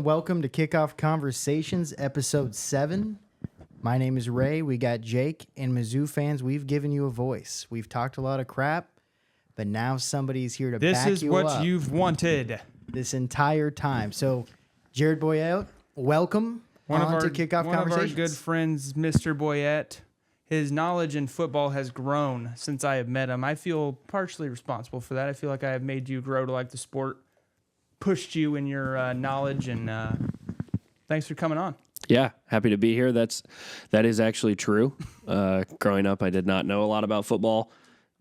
and welcome to Kickoff Conversations, Episode 7. My name is Ray. We got Jake, and Mizzou fans, we've given you a voice. We've talked a lot of crap, but now somebody's here to back you up. This is what you've wanted. This entire time. So, Jared Boyette, welcome to Kickoff Conversations. One of our good friends, Mr. Boyette, his knowledge in football has grown since I have met him. I feel partially responsible for that. I feel like I have made you grow to like the sport, pushed you in your knowledge, and thanks for coming on. Yeah, happy to be here. That is actually true. Growing up, I did not know a lot about football.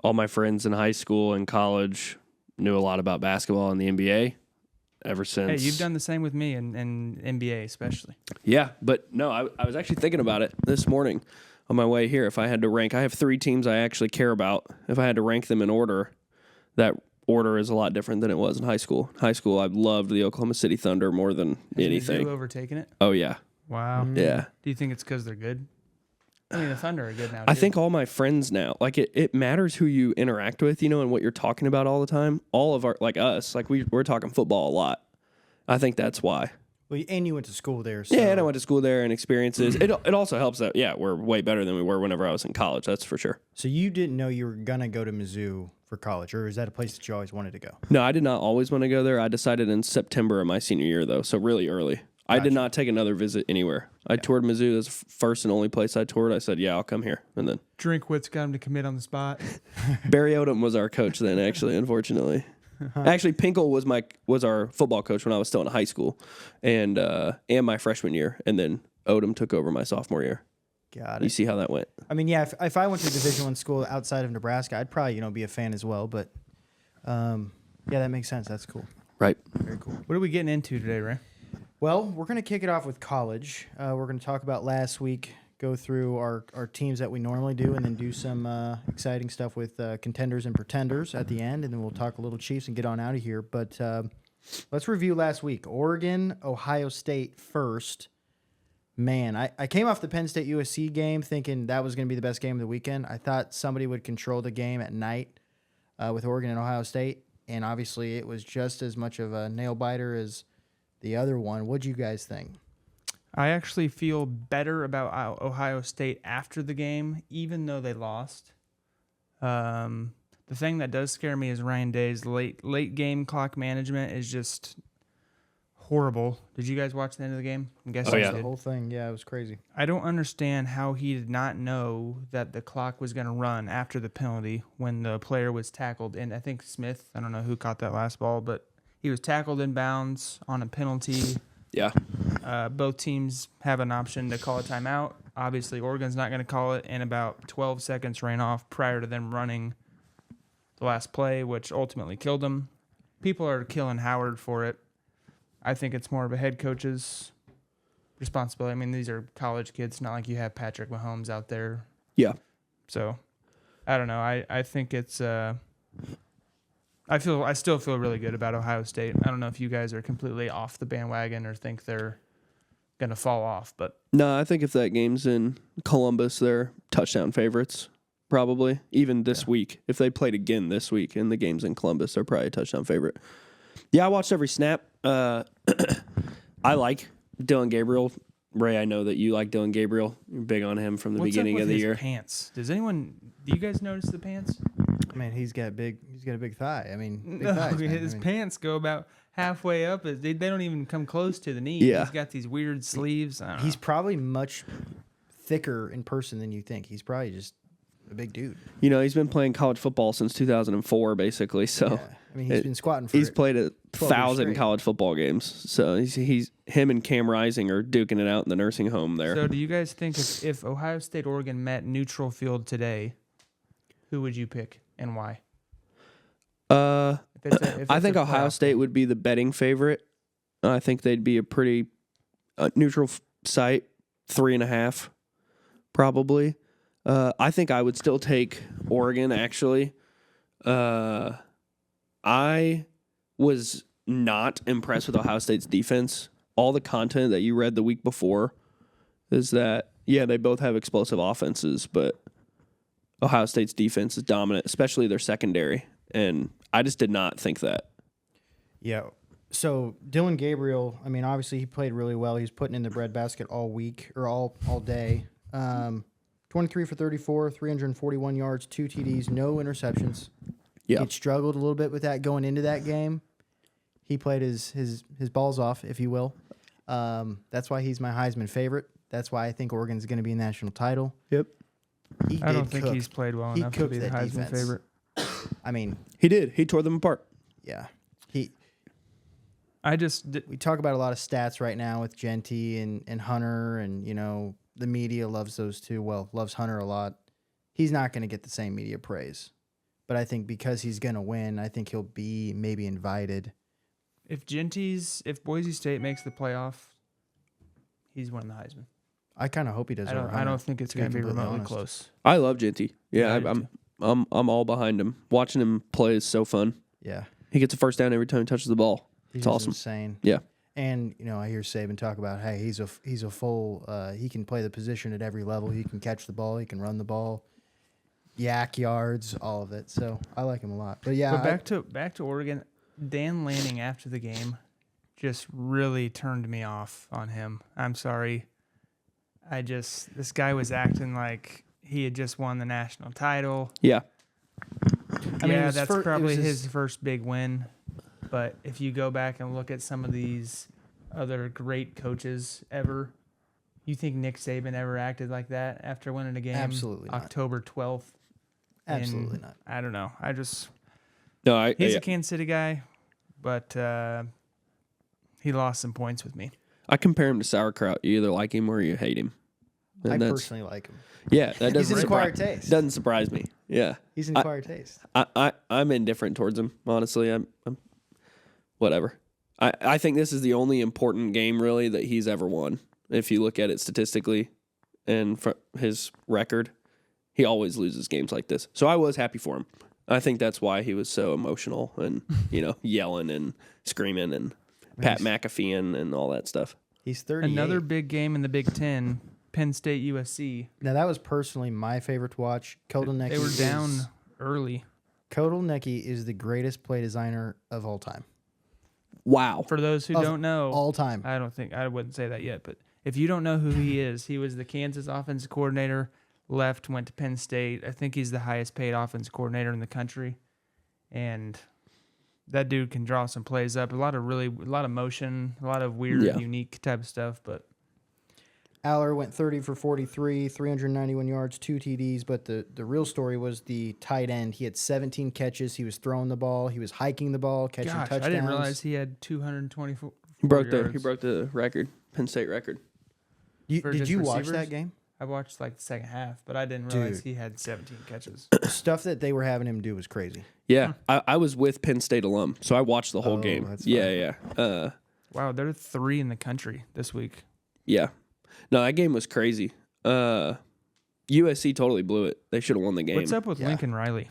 All my friends in high school and college knew a lot about basketball and the NBA ever since. Hey, you've done the same with me and NBA especially. Yeah, but no, I was actually thinking about it this morning on my way here. If I had to rank, I have 3 teams I actually care about. If I had to rank them in order, that order is a lot different than it was in high school. High school, I loved the Oklahoma City Thunder more than anything. Has Mizzou overtaken it? Oh, yeah. Wow. Yeah. Do you think it's because they're good? I mean, the Thunder are good now, I too. think all my friends now, like it matters who you interact with, and what you're talking about all the time. All of our, like us, like we're talking football a lot. I think that's why. Well, and you went to school there. So. Yeah, and I went to school there and experiences. It also helps that, we're way better than we were whenever I was in college. That's for sure. So you didn't know you were going to go to Mizzou for college, or is that a place that you always wanted to go? No, I did not always want to go there. I decided in September of my senior year, though, so really early. Gotcha. I did not take another visit anywhere. I toured Mizzou. That's the first and only place I toured. I said, I'll come here. And then Drinkwitz got him to commit on the spot. Barry Odom was our coach then, actually, unfortunately. Actually, Pinkel was our football coach when I was still in high school and my freshman year. And then Odom took over my sophomore year. Got it. You see how that went? I mean, yeah, if I went to a Division I school outside of Nebraska, I'd probably, be a fan as well. But, that makes sense. That's cool. Right. Very cool. What are we getting into today, Ray? Well, we're going to kick it off with college. We're going to talk about last week, go through our teams that we normally do, and then do some exciting stuff with contenders and pretenders at the end, and then we'll talk a little Chiefs and get on out of here. But let's review last week. Oregon, Ohio State first. Man, I came off the Penn State USC game thinking that was going to be the best game of the weekend. I thought somebody would control the game at night with Oregon and Ohio State, and obviously it was just as much of a nail-biter as the other one. What'd you guys think? I actually feel better about Ohio State after the game, even though they lost. The thing that does scare me is Ryan Day's late game clock management is just horrible. Did you guys watch the end of the game? I'm guessing you did. The whole thing. Yeah, it was crazy. I don't understand how he did not know that the clock was going to run after the penalty when the player was tackled. And I think Smith, I don't know who caught that last ball, but he was tackled in bounds on a penalty. Yeah. Both teams have an option to call a timeout. Obviously, Oregon's not going to call it, and about 12 seconds ran off prior to them running the last play, which ultimately killed them. People are killing Howard for it. I think it's more of a head coach's responsibility. I mean, these are college kids. Not like you have Patrick Mahomes out there. Yeah. So, I don't know. I think it's I still feel really good about Ohio State. I don't know if you guys are completely off the bandwagon or think they're going to fall off, but No, I think if that game's in Columbus, they're touchdown favorites, probably. Even this week. If they played again this week and the game's in Columbus, they're probably a touchdown favorite. Yeah, I watched every snap. I like Dylan Gabriel. Ray, I know that you like Dylan Gabriel. You're big on him from the beginning of the year. Pants? Do you guys notice the pants? Man, he's got a big thigh. I mean, big No, thighs, man. his pants go about halfway up. They don't even come close to the knee. Yeah. He's got these weird sleeves. I don't He's know. probably much thicker in person than you think. He's probably just a big dude. He's been playing college football since 2004, basically. So Yeah. I mean, he's been squatting for he's played 1,000 straight. college football games. So he's him and Cam Rising are duking it out in the nursing home there. So do you guys think if Ohio State Oregon met neutral field today, who would you pick and why? I think Ohio State would be the betting favorite. I think they'd be a pretty neutral site, 3.5, probably. I think I would still take Oregon, actually. I was not impressed with Ohio State's defense. All the content that you read the week before is that, they both have explosive offenses, but Ohio State's defense is dominant, especially their secondary. And I just did not think that. Yeah. So Dylan Gabriel, I mean, obviously he played really well. He's putting in the breadbasket all week or all day. 23 for 34, 341 yards, 2 TDs, no interceptions. Yeah. He struggled a little bit with that going into that game. He played his balls off, if you will. That's why he's my Heisman favorite. That's why I think Oregon's going to be a national title. Yep. I don't think he's played well He enough to cooked be the that Heisman defense. favorite. I mean, He did. He tore them apart. yeah. We talk about a lot of stats right now with Genty and Hunter, and the media loves those two. Well, loves Hunter a lot. He's not going to get the same media praise, but I think because he's going to win, I think he'll be maybe invited. if Boise State makes the playoff, he's winning the Heisman. I kind of hope he does. I over don't. I Hunter, don't think it's to going to be completely remotely honest. close. I love Genty. Yeah, Yeah, I do I'm all behind him. Watching him play is so fun. Yeah, He gets a first down every time he touches the ball. he's It's just awesome. insane. Yeah. And I hear Saban talk about, hey, he's a full. He can play the position at every level. He can catch the ball. He can run the ball. Yak yards, all of it. So I like him a lot. But yeah, But back to Oregon. Dan Lanning after the game just really turned me off on him. I'm sorry. This guy was acting like he had just won the national title. Yeah. I mean, it was that's it probably was his first big win. But if you go back and look at some of these other great coaches ever, you think Nick Saban ever acted like that after winning a game? Absolutely not. October 12th. Absolutely And not. I don't know. No, He's a Kansas City guy, but he lost some points with me. I compare him to sauerkraut. You either like him or you hate him. And I that's- personally like him. Yeah, that He's doesn't an acquired surprise, taste. doesn't surprise me. Yeah. He's an acquired taste. I'm indifferent towards him. Honestly, I'm whatever. I think this is the only important game really that he's ever won. If you look at it statistically, and his record, he always loses games like this. So I was happy for him. I think that's why he was so emotional and yelling and screaming and Pat McAfee and all that stuff. He's 38. Another big game in the Big Ten, Penn State USC. Now that was personally my favorite to watch. They were down early. Kotelnicki is the greatest play designer of all time. Wow. For those who Of don't know, All time. I wouldn't say that yet, but if you don't know who he is, he was the Kansas offensive coordinator, left, went to Penn State. I think he's the highest paid offensive coordinator in the country. And that dude can draw some plays up. A lot of motion, a lot of weird, Yeah. unique type of stuff, but Aller went 30 for 43, 391 yards, 2 TDs, but the real story was the tight end. He had 17 catches. He was throwing the ball. He was hiking the ball, catching gosh, touchdowns. I didn't realize he had 224 He broke yards. the record, Penn State record. for Did just you watch receivers? that game? I watched like the second half, but I didn't realize Dude. he had 17 catches. Stuff that they were having him do was crazy. Yeah, I was with Penn State alum, so I watched the whole Oh, game. that's Yeah. Wow, they're 3 in the country this week. Yeah. No, that game was crazy. USC totally blew it. They should have won the game. What's up with Yeah. Lincoln Riley?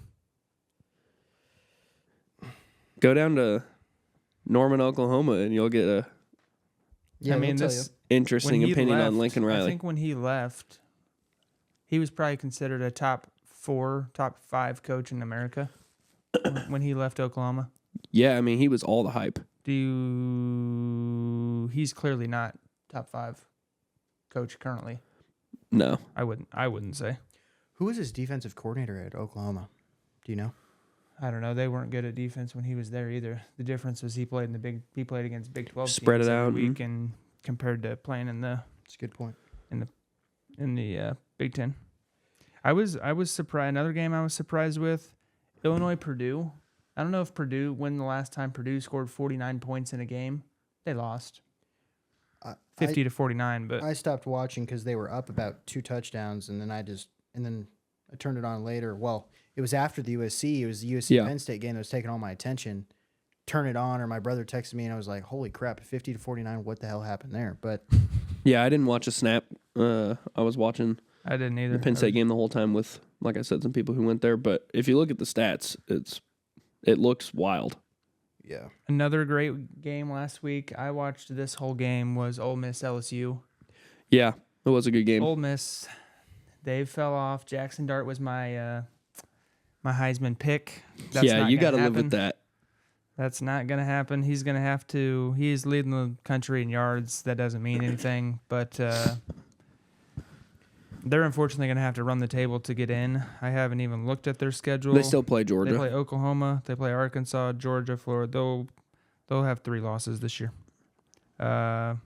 Go down to Norman, Oklahoma, and you'll get a Yeah, I mean, they'll tell this interesting when he opinion left, on Lincoln Riley. I think when he left, he was probably considered a top 5 coach in America when he left Oklahoma. Yeah, I mean, he was all the hype. He's clearly not top 5 coach currently. No. I wouldn't say. you. Who was his defensive coordinator at Oklahoma? Do you know? I don't know. They weren't good at defense when he was there either. The difference was he played against Big 12 Spread teams it every out, week, and compared to playing in the That's a good point. Big Ten. I was surprised. Another game I was surprised with, Illinois Purdue. I don't know if when the last time Purdue scored 49 points in a game. They lost 50 to 49, but I stopped watching because they were up about 2 touchdowns, and then I turned it on later. Well, it was after the USC. It was the USC Yeah. Penn State game that was taking all my attention. Turn it on, or my brother texted me, and I was like, "Holy crap! 50 to 49. What the hell happened there?" But Yeah, I didn't watch a snap. I was watching I didn't either. the Penn State game the whole time with, like I said, some people who went there. But if you look at the stats, it looks wild. yeah, Another great game last week. I watched this whole game was Ole Miss LSU. Yeah, it was a good game. Ole Miss, they fell off. Jackson Dart was my my Heisman pick. That's Yeah, not you gonna got to live with happen. that. That's not going to happen. He's going to have to. He's leading the country in yards. That doesn't mean anything, but they're unfortunately going to have to run the table to get in. I haven't even looked at their schedule. They still play Georgia. They play Oklahoma. They play Arkansas, Georgia, Florida. They'll have 3 losses this year. We'll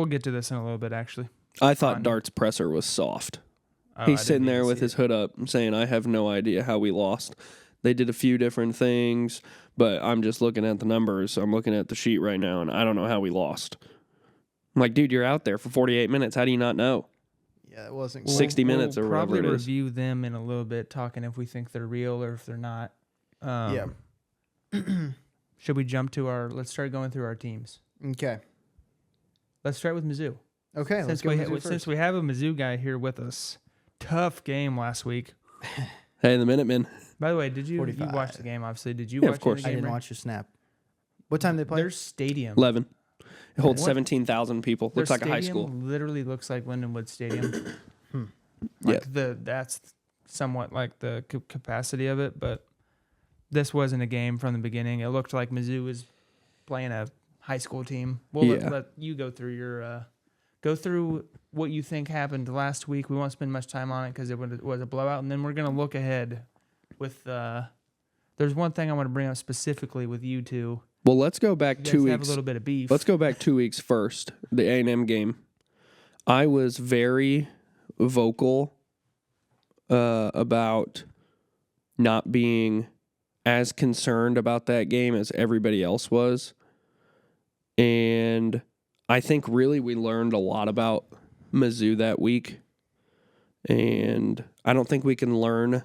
get to this in a little bit, actually. I thought Fun. Dart's presser was soft. Oh, I He's didn't sitting even there with see his it. hood up saying, I have no idea how we lost. They did a few different things, but I'm just looking at the numbers. I'm looking at the sheet right now, and I don't know how we lost. I'm like, dude, you're out there for 48 minutes. How do you not know? Yeah, it wasn't. Well, 60 minutes or whatever probably it is. review them in a little bit, talking if we think they're real or if they're not. Yeah. Should we jump to let's start going through our teams. Okay. Let's start with Mizzou. Okay. Let's go. Mizzou Since first. we have a Mizzou guy here with us, tough game last week. Hey, the Minutemen. By the way, did you 45. watch the game? Obviously, did you Yeah, watch of course. the I game? didn't Ray? watch the snap. What time they play? Their stadium. 11. It holds What? 17,000 people. Their Looks like a high stadium school. Literally looks like Lindenwood Stadium. Yeah. That's somewhat like the capacity of it, but this wasn't a game from the beginning. It looked like Mizzou was playing a high school team. Well, Yeah. let you go through your go through what you think happened last week. We won't spend much time on it because it was a blowout, and then we're gonna look ahead with. There's one thing I want to bring up specifically with you two. Well, let's go back You guys 2 have weeks. a little bit of beef. Let's go back 2 weeks first. The A&M game. I was very vocal about not being as concerned about that game as everybody else was. And I think really we learned a lot about Mizzou that week. And I don't think we can learn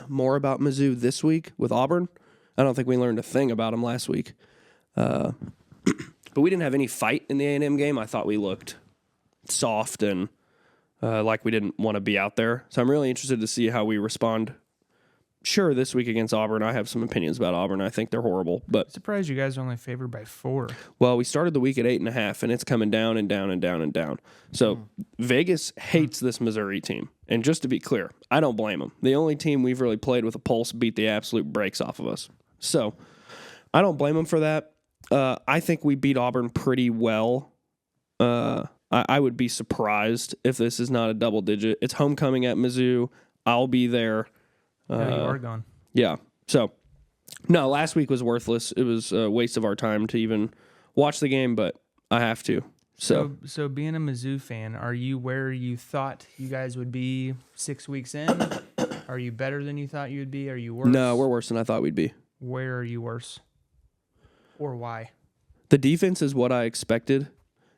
more about Mizzou this week with Auburn. I don't think we learned a thing about them last week. But we didn't have any fight in the A&M game. I thought we looked soft and like we didn't want to be out there. So I'm really interested to see how we respond. Sure, this week against Auburn, I have some opinions about Auburn. I think they're horrible. But, Surprised you guys are only favored by 4. well, we started the week at 8.5, and it's coming down and down and down and down. So Vegas hates this Missouri team. And just to be clear, I don't blame them. The only team we've really played with a pulse beat the absolute brakes off of us. So I don't blame them for that. I think we beat Auburn pretty well. I would be surprised if this is not a double digit. It's homecoming at Mizzou. I'll be there. You are gone. Yeah. So, no, last week was worthless. It was a waste of our time to even watch the game, but I have to. So being a Mizzou fan, are you where you thought you guys would be 6 weeks in? Are you better than you thought you would be? Are you worse? No, we're worse than I thought we'd be. Where are you worse? Or why? The defense is what I expected.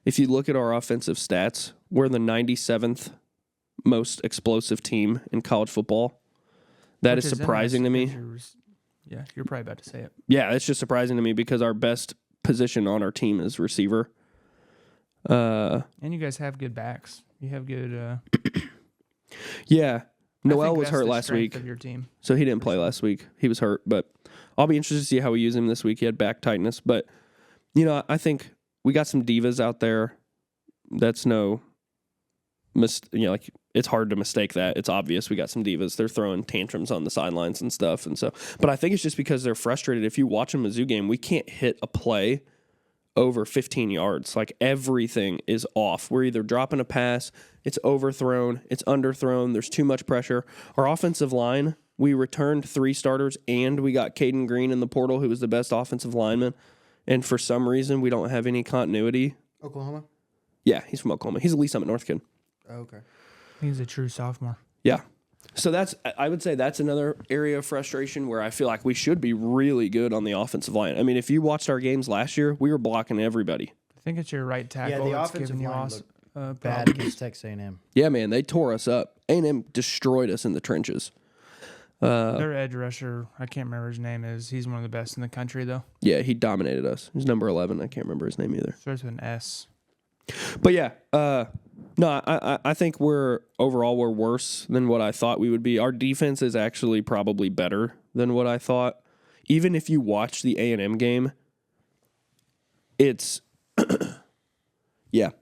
If you look at our offensive stats, we're the 97th most explosive team in college football. That Which is is surprising to me. interesting 'cause you're probably about to say it. Yeah, it's just surprising to me because our best position on our team is receiver. And you guys have good backs. You have good. Yeah. I Noel think was that's hurt the last strength week, of your team. so he didn't play last week. He was hurt, but I'll be interested to see how we use him this week. He had back tightness, but I think we got some divas out there. That's like it's hard to mistake that. It's obvious we got some divas. They're throwing tantrums on the sidelines and stuff, and so. But I think it's just because they're frustrated. If you watch a Mizzou game, we can't hit a play over 15 yards. Like everything is off. We're either dropping a pass, it's overthrown, it's underthrown, there's too much pressure. Our offensive line, we returned 3 starters and we got Caden Green in the portal, who was the best offensive lineman. And for some reason, we don't have any continuity. Oklahoma. Yeah, he's from Oklahoma. He's a Lee Summit North kid. Oh, okay. He's a true sophomore. Yeah. So I would say that's another area of frustration where I feel like we should be really good on the offensive line. I mean, if you watched our games last year, we were blocking everybody. I think it's your right tackle. Yeah, the that's offensive giving you line loss. Bad problems. against Texas A&M. Yeah, man, they tore us up. A&M destroyed us in the trenches. Their edge rusher, I can't remember his name is. He's one of the best in the country though. Yeah, he dominated us. He's number 11. I can't remember his name either. Starts with an S. But yeah, no, I think we're worse than what I thought we would be. Our defense is actually probably better than what I thought. Even if you watch the A&M game, it's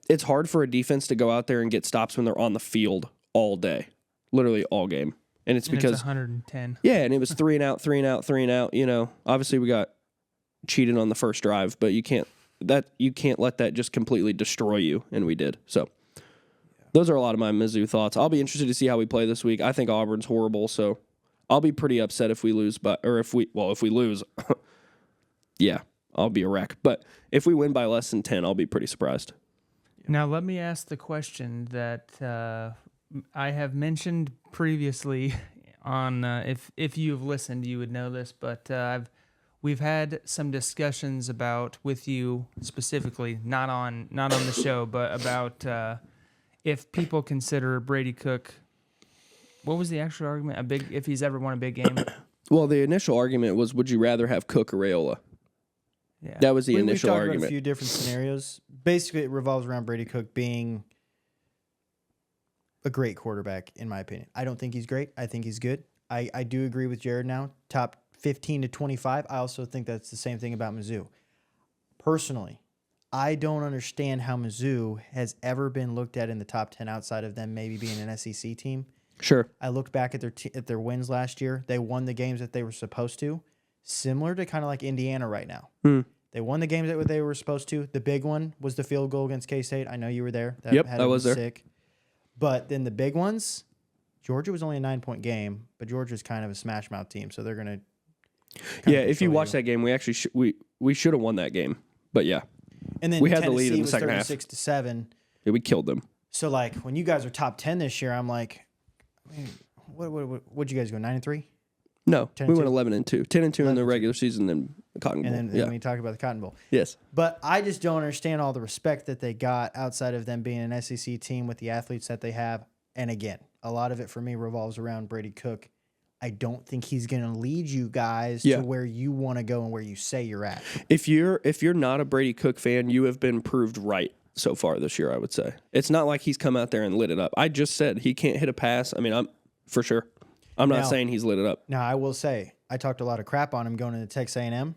it's hard for a defense to go out there and get stops when they're on the field all day, literally all game. And it's And because it's 110. yeah, and it was 3 and out, 3 and out, 3 and out. You know, obviously we got cheated on the first drive, but you can't let that just completely destroy you, and we did. So those are a lot of my Mizzou thoughts. I'll be interested to see how we play this week. I think Auburn's horrible, so I'll be pretty upset if we lose, if we lose, yeah, I'll be a wreck. But if we win by less than 10, I'll be pretty surprised. Now, let me ask the question that I have mentioned previously on, if you've listened, you would know this, but we've had some discussions about with you specifically, not on the show, but about if people consider Brady Cook. What was the actual argument? If he's ever won a big game. Well, the initial argument was, would you rather have Cook or Raiola? Yeah. That was the We've initial talked about argument. a few different scenarios. Basically, it revolves around Brady Cook being a great quarterback, in my opinion. I don't think he's great. I think he's good. I do agree with Jared now. Top 15 to 25. I also think that's the same thing about Mizzou. Personally, I don't understand how Mizzou has ever been looked at in the top 10 outside of them maybe being an SEC team. Sure. I looked back at their wins last year. They won the games that they were supposed to, similar to kind of like Indiana right now. They won the games that they were supposed to. The big one was the field goal against K-State. I know you were there. Yep, had I to was be there. sick. But then the big ones, Georgia was only a 9-point game, but Georgia's kind of a smash mouth team, so they're going to. Yeah, if you watch that game, we actually we should have won that game. But yeah, And then we had the Tennessee lead in the was second half. 36-7. Yeah, we killed them. So like when you guys are top 10 this year, I'm like, what'd you guys go 9-3? No, 10 we and went 2. 10-2, 10-2 in the regular season, then the Cotton Bowl. And then yeah. when you talk about the Cotton Bowl. Yes. But I just don't understand all the respect that they got outside of them being an SEC team with the athletes that they have. And again, a lot of it for me revolves around Brady Cook. I don't think he's going to lead you guys to where you want to go and where you say you're at. If you're not a Brady Cook fan, you have been proved right so far this year, I would say. It's not like he's come out there and lit it up. I just said he can't hit a pass. I mean, I'm for sure. I'm not saying he's lit it up. Now, I will say, I talked a lot of crap on him going into Texas A&M.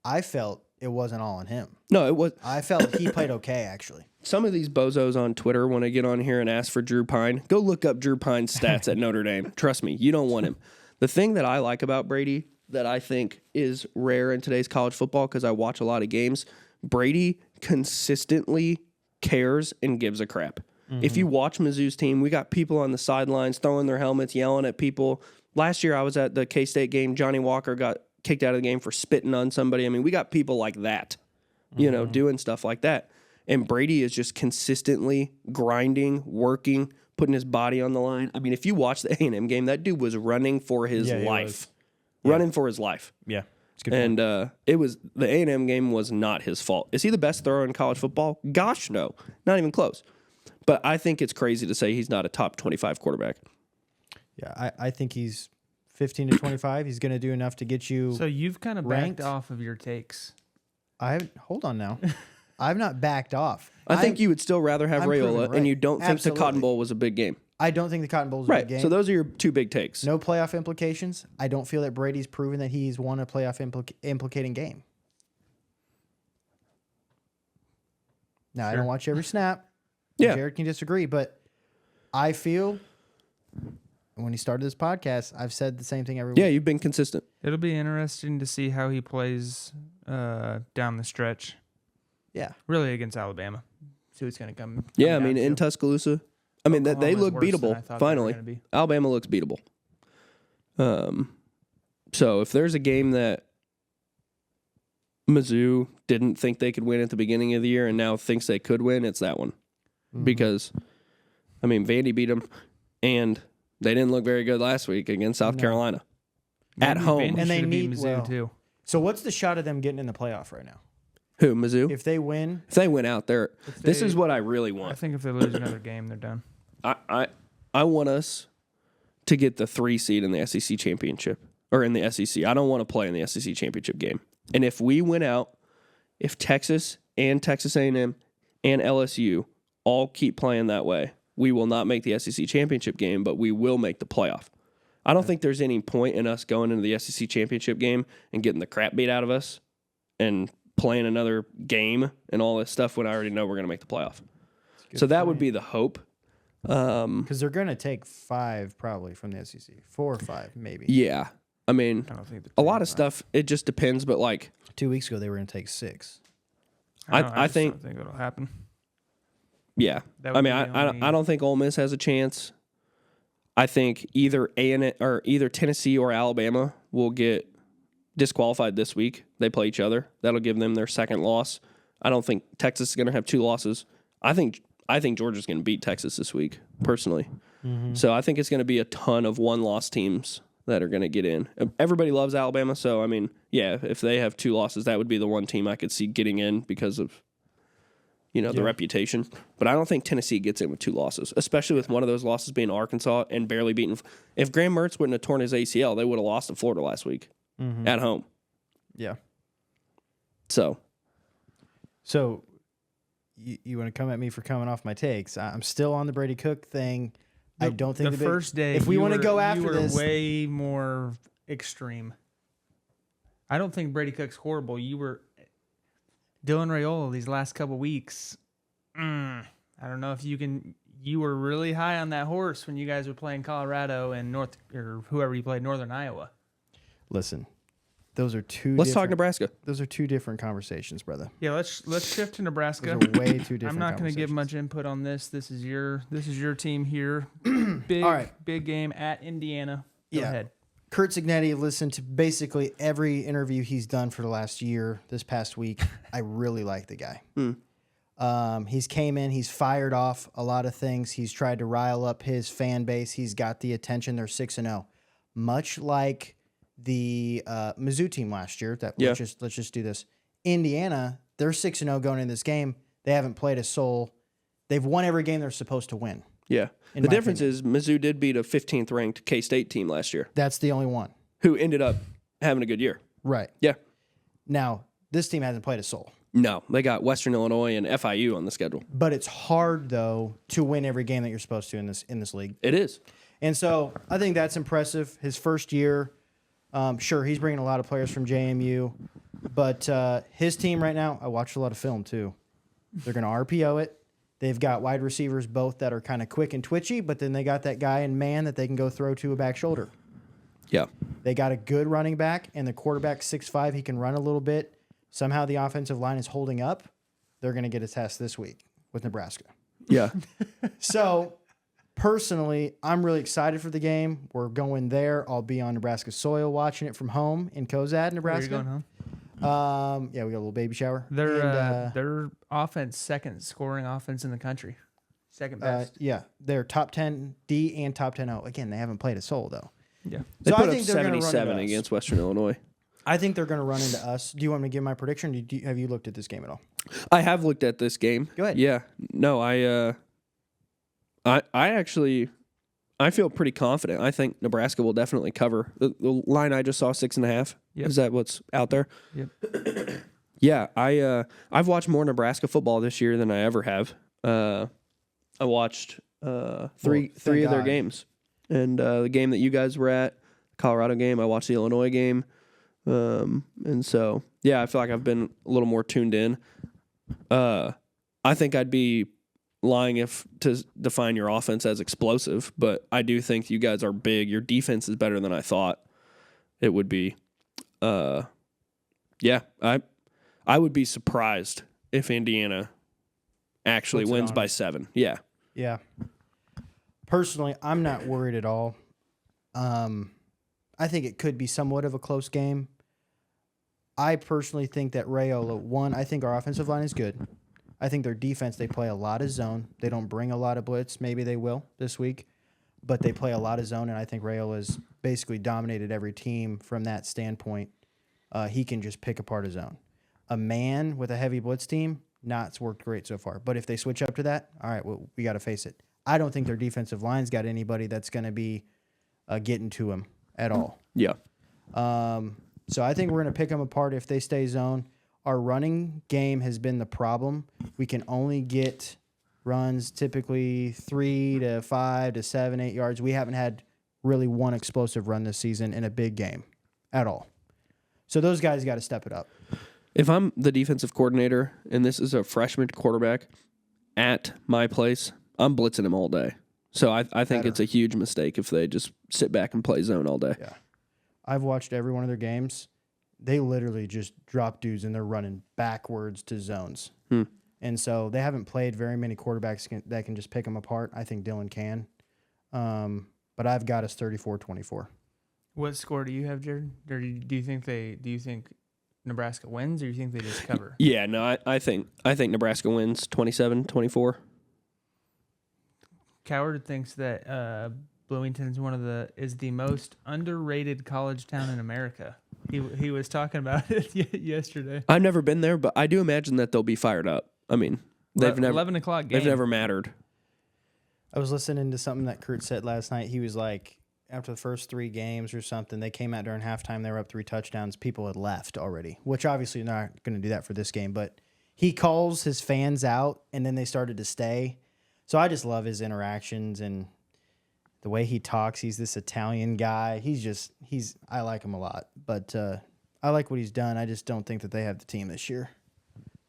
I felt it wasn't all on him. No, it was. I felt he played okay, actually. Some of these bozos on Twitter want to get on here and ask for Drew Pine. Go look up Drew Pine's stats at Notre Dame. Trust me, you don't want him. The thing that I like about Brady that I think is rare in today's college football, because I watch a lot of games, Brady consistently cares and gives a crap. If you watch Mizzou's team, we got people on the sidelines throwing their helmets, yelling at people. Last year I was at the K-State game. Johnny Walker got kicked out of the game for spitting on somebody. I mean, we got people like that, you know, doing stuff like that. And Brady is just consistently grinding, working, putting his body on the line. I mean, if you watch the A&M game, that dude was running for his life. Running for his life. Yeah. It's good. And it was the A&M game was not his fault. Is he the best thrower in college football? Gosh, no. Not even close. But I think it's crazy to say he's not a top 25 quarterback. Yeah, I think he's 15 to 25. He's going to do enough to get you. So you've kind of ranked? backed off of your takes. Hold on now. I've not backed off. I think you would still rather have I'm proven Raiola, right. and you don't think the Cotton Absolutely. Bowl was a big game. I don't think the Cotton Bowl is a Right. big game. So those are your two big takes. No playoff implications. I don't feel that Brady's proven that he's won a playoff implicating game. Now, I don't watch every snap. Yeah. Jared can disagree, but I feel when he started this podcast, I've said the same thing every Yeah, week. you've been consistent. It'll be interesting to see how he plays down the stretch, Yeah. really against Alabama. See what's going to come. Yeah, I down mean, to. in Tuscaloosa. I mean, they Oklahoma's look worse than I beatable, thought they were finally. gonna be. Alabama looks beatable. So if there's a game that Mizzou didn't think they could win at the beginning of the year and now thinks they could win, it's that one. Because, I mean, Vandy beat them, and they didn't look very good last week against South Carolina. At Vandy- home. Vandy And they should've beat need- Mizzou well, too. So what's the shot of them getting in the playoff right now? Who, Mizzou? If they win, If they went out there, this they- is what I really I want. think if they lose another game, they're done. I want us to get the 3 seed in the SEC championship, or in the SEC. I don't want to play in the SEC championship game. And if we win out, if Texas and Texas A&M and LSU all keep playing that way, we will not make the SEC championship game, but we will make the playoff. I don't think there's any point in us going into the SEC championship game and getting the crap beat out of us and playing another game and all this stuff when I already know we're going to make the playoff. So that would be the hope. Because they're going to take 5 probably from the SEC. 4 or 5 maybe. Yeah. I mean, I don't think a lot of stuff, it just depends, but like, 2 weeks ago they were going to take 6. I just think- don't think it'll happen. yeah. That I would mean, be the I only- don't think Ole Miss has a chance. I think either either Tennessee or Alabama will get disqualified this week. They play each other. That'll give them their second loss. I don't think Texas is going to have 2 losses. I think Georgia's going to beat Texas this week, personally. So I think it's going to be a ton of 1-loss teams that are going to get in. Everybody loves Alabama, so I mean, yeah, if they have 2 losses, that would be the one team I could see getting in because of the reputation. But I don't think Tennessee gets in with 2 losses, especially with one of those losses being Arkansas and barely beaten. If Graham Mertz wouldn't have torn his ACL, they would have lost to Florida last week at home. Yeah. So you want to come at me for coming off my takes? I'm still on the Brady Cook thing. I don't think the big- first day. If we you want to were- go you after were this, way more extreme. I don't think Brady Cook's horrible. You were Dylan Raiola these last couple weeks. I don't know if you can. You were really high on that horse when you guys were playing Colorado and whoever you played, Northern Iowa. listen, those are two. let's talk different- Nebraska. Those are 2 different conversations, brother. Yeah, let's shift to Nebraska. Those are way 2 different. I'm not going to give conversations. much input on this. This is your team here. Big All right. big game at Indiana. Go Yeah. ahead. Kurt Signetti listened to basically every interview he's done for the last year. This past week, I really like the guy. He's came in, he's fired off a lot of things. He's tried to rile up his fan base. He's got the attention. They're 6-0, much like the Mizzou team last year. Yeah. Let's just do this. Indiana, they're 6-0 going in this game. They haven't played a soul. They've won every game they're supposed to win. Yeah. In The my difference is Mizzou did beat a 15th ranked K-State team last year That's the only one. who ended up having a good year. Right. Yeah. Now, this team hasn't played a soul. No, they got Western Illinois and FIU on the schedule. But it's hard though to win every game that you're supposed to in this league. It is. And so I think that's impressive. His first year, sure, he's bringing a lot of players from JMU, but his team right now, I watched a lot of film too. They're going to RPO it. They've got wide receivers both that are kind of quick and twitchy, but then they got that guy in man that they can go throw to a back shoulder. Yeah. They got a good running back, and the quarterback 6'5", he can run a little bit. Somehow the offensive line is holding up. They're going to get a test this week with Nebraska. Yeah. So, personally, I'm really excited for the game. We're going there. I'll be on Nebraska soil watching it from home in Cozad, Where are you Nebraska. going home? Yeah, we got a little baby shower. Their offense, second scoring offense in the country, second best. Yeah, they're top 10 D and top 10 O. Again, they haven't played a soul though. Yeah. They So put I up think they're gonna run 77 into us. against Western Illinois. I think they're going to run into us. Do you want me to give my prediction? Have you looked at this game at all? I have looked at this game. Go ahead. Yeah. No, I actually I feel pretty confident. I think Nebraska will definitely cover. The line I just saw 6.5. Yep. Is that what's out there? Yep. Yeah, I've watched more Nebraska football this year than I ever have. I watched three thank of their God. games, and the game that you guys were at, Colorado game. I watched the Illinois game, and so yeah, I feel like I've been a little more tuned in. I think I'd be lying if to define your offense as explosive, but I do think you guys are big. Your defense is better than I thought it would be. Yeah, I would be surprised if Indiana actually Puts it wins on by us. 7. Yeah. Yeah. Personally, I'm not worried at all. I think it could be somewhat of a close game. I personally think that Raiola, I think our offensive line is good. I think their defense, they play a lot of zone. They don't bring a lot of blitz. Maybe they will this week, but they play a lot of zone, and I think Raiola's basically dominated every team from that standpoint. He can just pick apart a zone. A man with a heavy blitz team, not worked great so far. But if they switch up to that, all right, well, we got to face it. I don't think their defensive line's got anybody that's going to be getting to him at all. Yeah. So I think we're going to pick them apart if they stay zone. Our running game has been the problem. We can only get runs typically 3 to 5 to 7, 8 yards. We haven't had really one explosive run this season in a big game at all. So those guys got to step it up. If I'm the defensive coordinator and this is a freshman quarterback at my place, I'm blitzing him all day. So I think Better. it's a huge mistake if they just sit back and play zone all day. Yeah. I've watched every one of their games. They literally just drop dudes and they're running backwards to zones. And so they haven't played very many quarterbacks that can just pick them apart. I think Dylan can. But I've got us 34-24. What score do you have, Jared? Or do you think Nebraska wins, or do you think they just cover? Yeah, no, I think Nebraska wins 27-24. Coward thinks that Bloomington is the most underrated college town in America. He was talking about it yesterday. I've never been there, but I do imagine that they'll be fired up. I mean, they've never 11 o'clock game. they've never mattered. I was listening to something that Kurt said last night. He was like, after the first 3 games or something, they came out during halftime. They were up 3 touchdowns. People had left already, which obviously not going to do that for this game. But he calls his fans out, and then they started to stay. So I just love his interactions and the way he talks. He's this Italian guy. I like him a lot. But I like what he's done. I just don't think that they have the team this year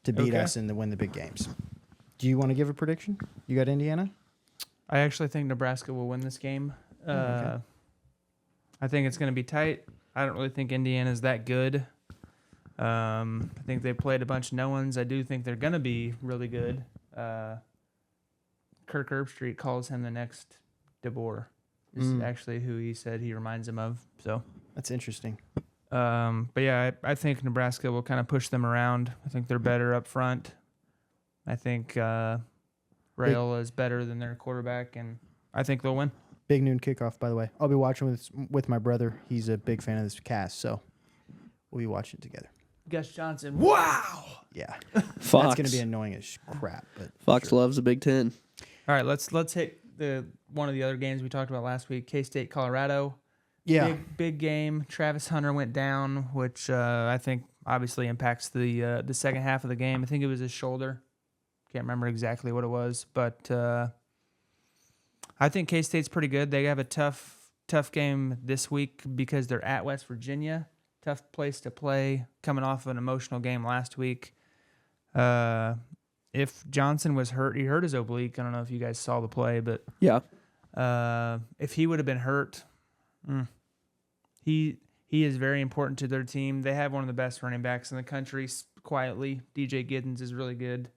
to beat us and to win the big games. Do you want to give a prediction? You got Indiana? I actually think Nebraska will win this game. I think it's going to be tight. I don't really think Indiana's that good. I think they played a bunch of no ones. I do think they're going to be really good. Kirk Herbstreit calls him the next DeBoer. Is actually who he said he reminds him of. So That's interesting. but yeah, I think Nebraska will kind of push them around. I think they're better up front. I think Rayola is better than their quarterback, and I think they'll win. Big noon kickoff, by the way. I'll be watching with my brother. He's a big fan of this cast, so we'll be watching it together. Gus Johnson. Wow. Yeah, Fox. that's going to be annoying as crap. But Fox loves the Big Ten. All right, let's hit one of the other games we talked about last week. K-State, Colorado. yeah, Big game. Travis Hunter went down, which I think obviously impacts the second half of the game. I think it was his shoulder. Can't remember exactly what it was, but I think K-State's pretty good. They have a tough game this week because they're at West Virginia. Tough place to play, coming off of an emotional game last week. If Johnson was hurt, he hurt his oblique. I don't know if you guys saw the play, but Yeah. if he would have been hurt, he is very important to their team. They have one of the best running backs in the country. Quietly, DJ Giddens is really good.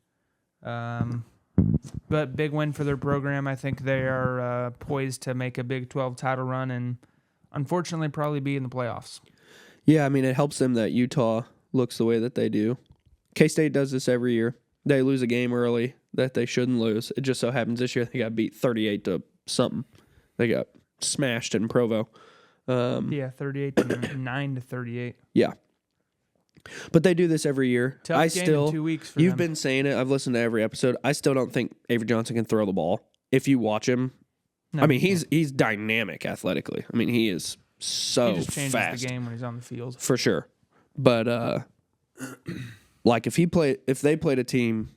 But big win for their program. I think they are poised to make a Big 12 title run and unfortunately probably be in the playoffs. Yeah, I mean, it helps them that Utah looks the way that they do. K-State does this every year. They lose a game early that they shouldn't lose. It just so happens this year they got beat 38 to something. They got smashed in Provo. 38-9 to 38. Yeah. But they do this every year. Tough game in 2 weeks for You've them. been saying it. I've listened to every episode. I still don't think Avery Johnson can throw the ball. If you watch him, No, I mean, he's dynamic athletically. I mean, he is so he just changes fast the game when he's on the field. for sure. But like if they played a team,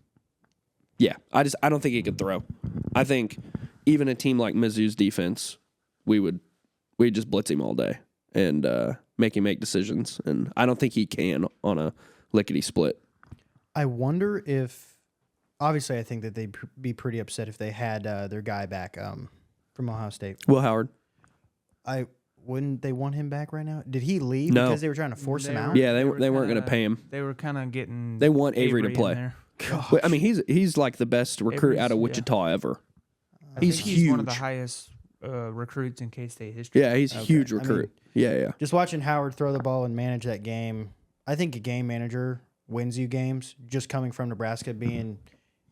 yeah, I don't think he could throw. I think even a team like Mizzou's defense, we'd just blitz him all day and make him make decisions. And I don't think he can on a lickety split. I wonder if. Obviously, I think that they'd be pretty upset if they had their guy back from Ohio State. Will Howard. Wouldn't they want him back right now? Did he leave No. because they were trying to force him They out? were- Yeah, they weren't going to kinda- pay him. They were kind of getting. They want Avery to in play. there. But, I mean, he's like the best recruit out of Avery's- Wichita ever. I He's think he's one of the huge. highest recruits in K-State history. Yeah, he's a huge I mean- recruit. Yeah. Just watching Howard throw the ball and manage that game, I think a game manager wins you games. Just coming from Nebraska being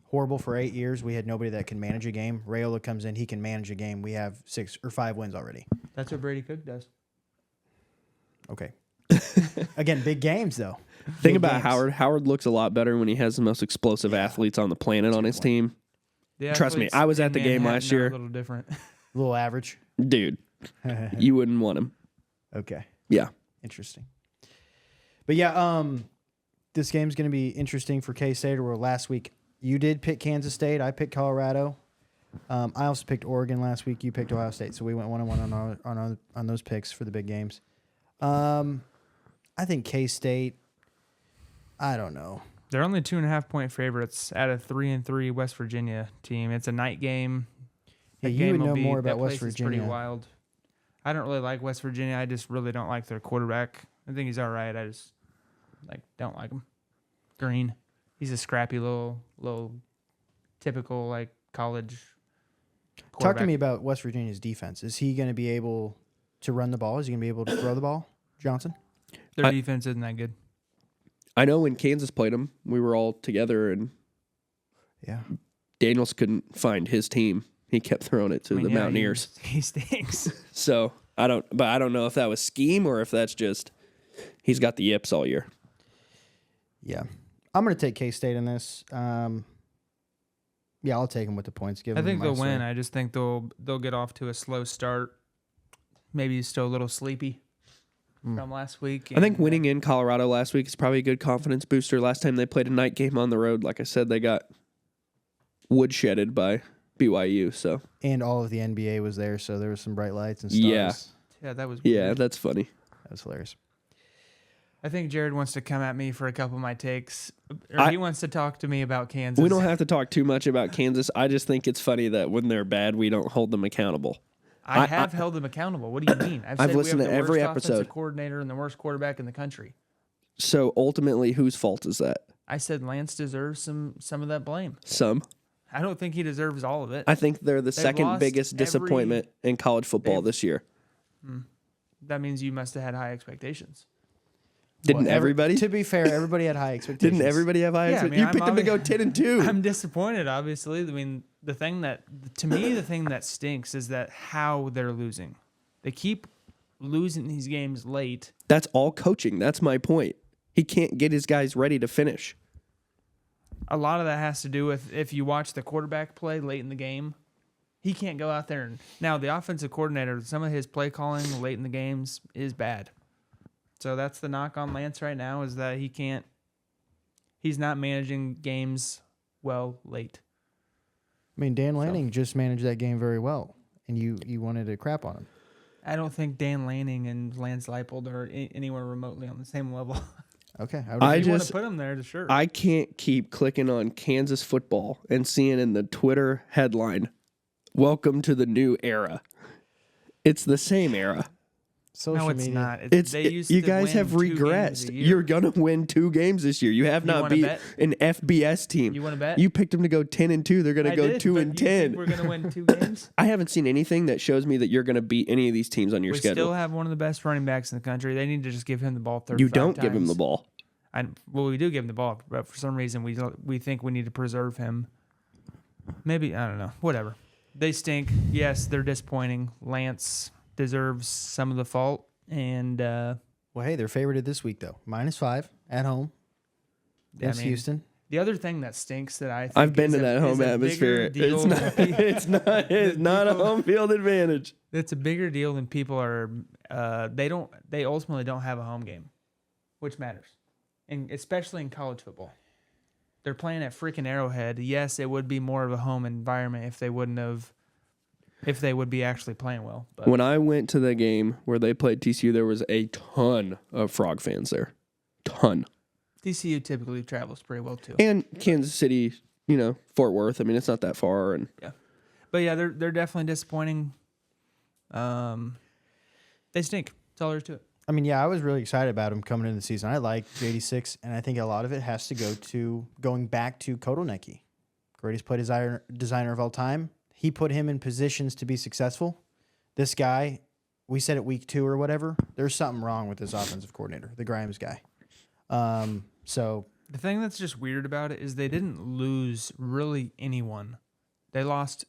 horrible for 8 years, we had nobody that can manage a game. Rayola comes in, he can manage a game. We have 6 or 5 wins already. That's what Brady Cook does. Okay. Again, big games though. Think Big about games. Howard. Howard looks a lot better when he has the most explosive athletes on the planet on his team. The Trust me, athletes I was in at the game Manhattan last are year. A little different. A little average. Dude, you wouldn't want him. Okay. Yeah. Interesting. But yeah, this game's going to be interesting for K-State. Or last week you did pick Kansas State. I picked Colorado. I also picked Oregon last week. You picked Ohio State. So we went 1-1 on those picks for the big games. I think K-State, I don't know. They're only 2.5 point favorites at a 3-3 West Virginia team. It's a night game. Yeah, That you game would will know be- more that about West place is pretty Virginia. wild. I don't really like West Virginia. I just really don't like their quarterback. I think he's all right. I just don't like him. Green. He's a scrappy little typical college Talk to quarterback. me about West Virginia's defense. Is he going to be able to run the ball? Is he going to be able to throw the ball, Johnson? Their I- defense isn't that good. I know when Kansas played them, we were all together, and Yeah. Daniels couldn't find his team. He kept throwing it to the Mountaineers. He stinks. So I don't know if that was scheme or if that's just he's got the yips all year. Yeah. I'm going to take K-State in this. Yeah, I'll take them with the points. Give I them think my they'll win. side. I just think they'll get off to a slow start. Maybe still a little sleepy from last week. I think and, winning in Colorado last week is probably a good confidence booster. Last time they played a night game on the road, like I said, they got woodshedded by BYU. So And all of the NBA was there, so there was some bright lights and stars. Yeah. yeah, that was yeah, weird. that's funny. That was hilarious. I think Jared wants to come at me for a couple of my takes, or he wants to talk to me about Kansas. We don't have to talk too much about Kansas. I just think it's funny that when they're bad, we don't hold them accountable. I have held them accountable. What do you mean? I've said listened we to have the every worst episode. offensive coordinator and the worst quarterback in the country. So ultimately, whose fault is that? I said Lance deserves some of that blame. Some. I don't think he deserves all of it. I think they're the They've second lost biggest disappointment in college football they've- this year. That means you must have had high expectations. Didn't everybody? To be fair, everybody had high expectations. Didn't everybody have high Yeah, I expectations? mean, You I'm picked them to go 10-2. I'm disappointed, obviously. I mean, the thing that stinks is that how they're losing. They keep losing these games late. That's all coaching. That's my point. He can't get his guys ready to finish. A lot of that has to do with if you watch the quarterback play late in the game, he can't go out there and now the offensive coordinator, some of his play calling late in the games is bad. So that's the knock on Lance right now is that he's not managing games well late. I mean, Dan Lanning just managed that game very well, and you wanted to crap on him. I don't think Dan Lanning and Lance Leipold are anywhere remotely on the same level. Okay. I You want just- to put him there, sure. I can't keep clicking on Kansas football and seeing in the Twitter headline, "Welcome to the new era." It's the same era. Social no, it's media. not. You guys have regressed. You're gonna win 2 games this year. You have You not wanna beat bet? an FBS team. You wanna bet? You picked them to go 10-2. They're gonna go 2-10. We're gonna win 2 games. I haven't seen anything that shows me that you're gonna beat any of these teams on your We schedule. still have one of the best running backs in the country. They need to just give him the ball 35 You don't give him times. the ball. Well, we do give him the ball, but for some reason we think we need to preserve him. Maybe I don't know. Whatever. They stink. Yes, they're disappointing. Lance deserves some of the fault, and Well, hey, they're favorited this week though. -5 at home against Houston. The other thing that stinks that I think I've been is to that is home a atmosphere. bigger deal It's not a home field advantage. It's a bigger deal than people are. They ultimately don't have a home game, which matters, and especially in college football. They're playing at freaking Arrowhead. Yes, it would be more of a home environment if they would be actually playing well. But When I went to the game where they played TCU, there was a ton of Frog fans there. Ton. TCU typically travels pretty well too. And Kansas City, Fort Worth. I mean, it's not that far. And But yeah, they're definitely disappointing. They stink. That's all there is to it. I mean, yeah, I was really excited about him coming into the season. I like JD6, and I think a lot of it has to go to going back to Kotelnicki. Greatest play designer of all time. He put him in positions to be successful. This guy, we said it week 2 or whatever, there's something wrong with this offensive coordinator, the Grimes guy. So The thing that's just weird about it is they didn't lose really anyone. They lost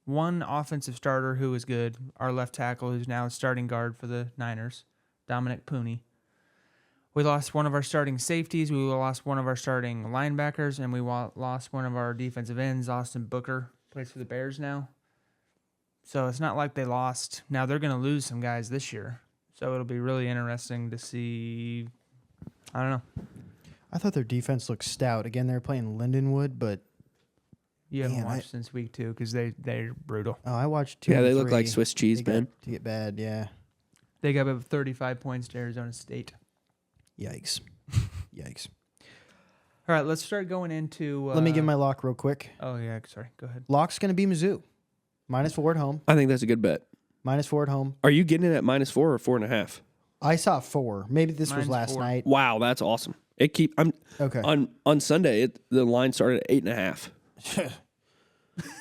one offensive starter who was good, our left tackle who's now a starting guard for the Niners, Dominic Pooney. We lost one of our starting safeties, we lost one of our starting linebackers, and we lost one of our defensive ends, Austin Booker, plays for the Bears now. So it's not like they lost. Now they're going to lose some guys this year. So it'll be really interesting to see. I don't know. I thought their defense looked stout. Again, they're playing Lindenwood, but You haven't Man, watched since week 2 because they're brutal. I watched 2 yeah, and they look like 3. Swiss cheese, They got man. to get bad, yeah. They got up 35 points to Arizona State. Yikes. Yikes. All right, let's start going into. Let me give my lock real quick. Oh yeah, sorry. Go ahead. Lock's going to be Mizzou. -4 at home. I think that's a good bet. -4 at home. Are you getting it at -4 or 4.5? I saw 4. Maybe this was Mine's last 4. night. Wow, that's awesome. Okay. On Sunday. The line started at 8.5.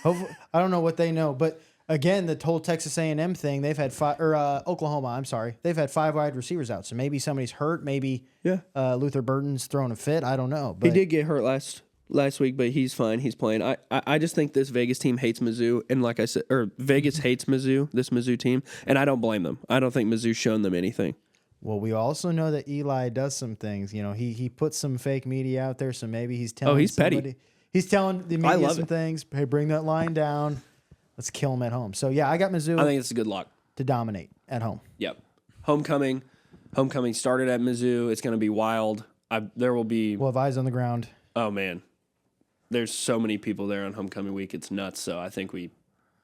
Hopefully, I don't know what they know, but again, the whole Texas A&M thing, they've had Oklahoma. I'm sorry, they've had 5 wide receivers out. So maybe somebody's hurt. Maybe Yeah, Luther Burton's throwing a fit. I don't know. But he did get hurt last week, but he's fine. He's playing. I just think this Vegas team hates Mizzou, and like I said, or Vegas hates Mizzou. This Mizzou team, and I don't blame them. I don't think Mizzou's shown them anything. Well, we also know that Eli does some things. You know, he puts some fake media out there, so maybe he's telling. He's petty. somebody, He's telling the I media love some it. things. Hey, bring that line down. Let's kill him at home. So yeah, I got Mizzou I think it's a good lock. to dominate at home. Yep. Homecoming started at Mizzou. It's going to be wild. There will be. We'll have eyes on the ground. Oh man, there's so many people there on homecoming week. It's nuts. So I think we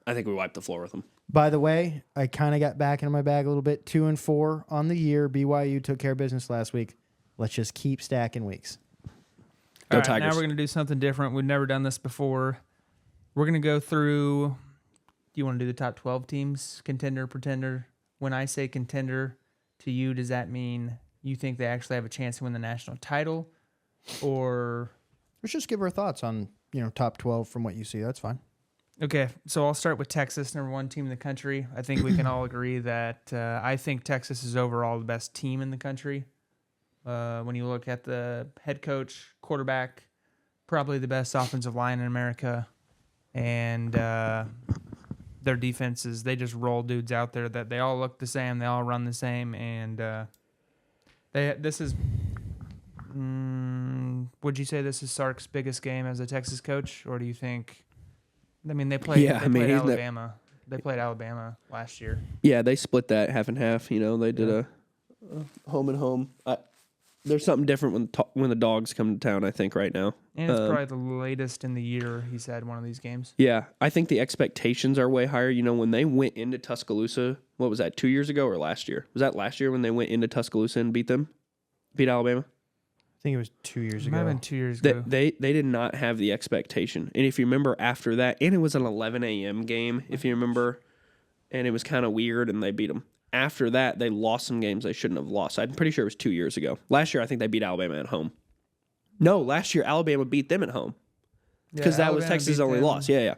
wiped the floor with them. By the way, I kind of got back into my bag a little bit. 2-4 on the year. BYU took care of business last week. Let's just keep stacking weeks. Go All right, Tigers. now we're going to do something different. We've never done this before. We're going to go through. Do you want to do the top 12 teams? Contender, pretender? When I say contender, to you, does that mean you think they actually have a chance to win the national title? Or. Let's just give our thoughts on top 12 from what you see. That's fine. Okay, so I'll start with Texas, number 1 team in the country. I think we can all agree that I think Texas is overall the best team in the country. When you look at the head coach, quarterback, probably the best offensive line in America, and their defenses, they just roll dudes out there that they all look the same, they all run the same, and this is. Would you say this is Sark's biggest game as a Texas coach, or do you think? I mean, they played. Yeah, they played Alabama. They played Alabama last year. Yeah, they split that half and half. They did a home and home. There's something different when the dogs come to town, I think, right now. And it's probably the latest in the year he's had one of these games. Yeah, I think the expectations are way higher. When they went into Tuscaloosa, what was that, 2 years ago or last year? Was that last year when they went into Tuscaloosa and beat Alabama? I think it was 2 years It might have ago. been 2 years ago. They did not have the expectation. And if you remember after that, and it was an 11 a.m. game, if you remember, and it was kind of weird, and they beat them. After that, they lost some games they shouldn't have lost. I'm pretty sure it was 2 years ago. Last year, I think they beat Alabama at home. No, last year, Alabama beat them at home because that was Alabama Texas' beat only them. loss. Yeah.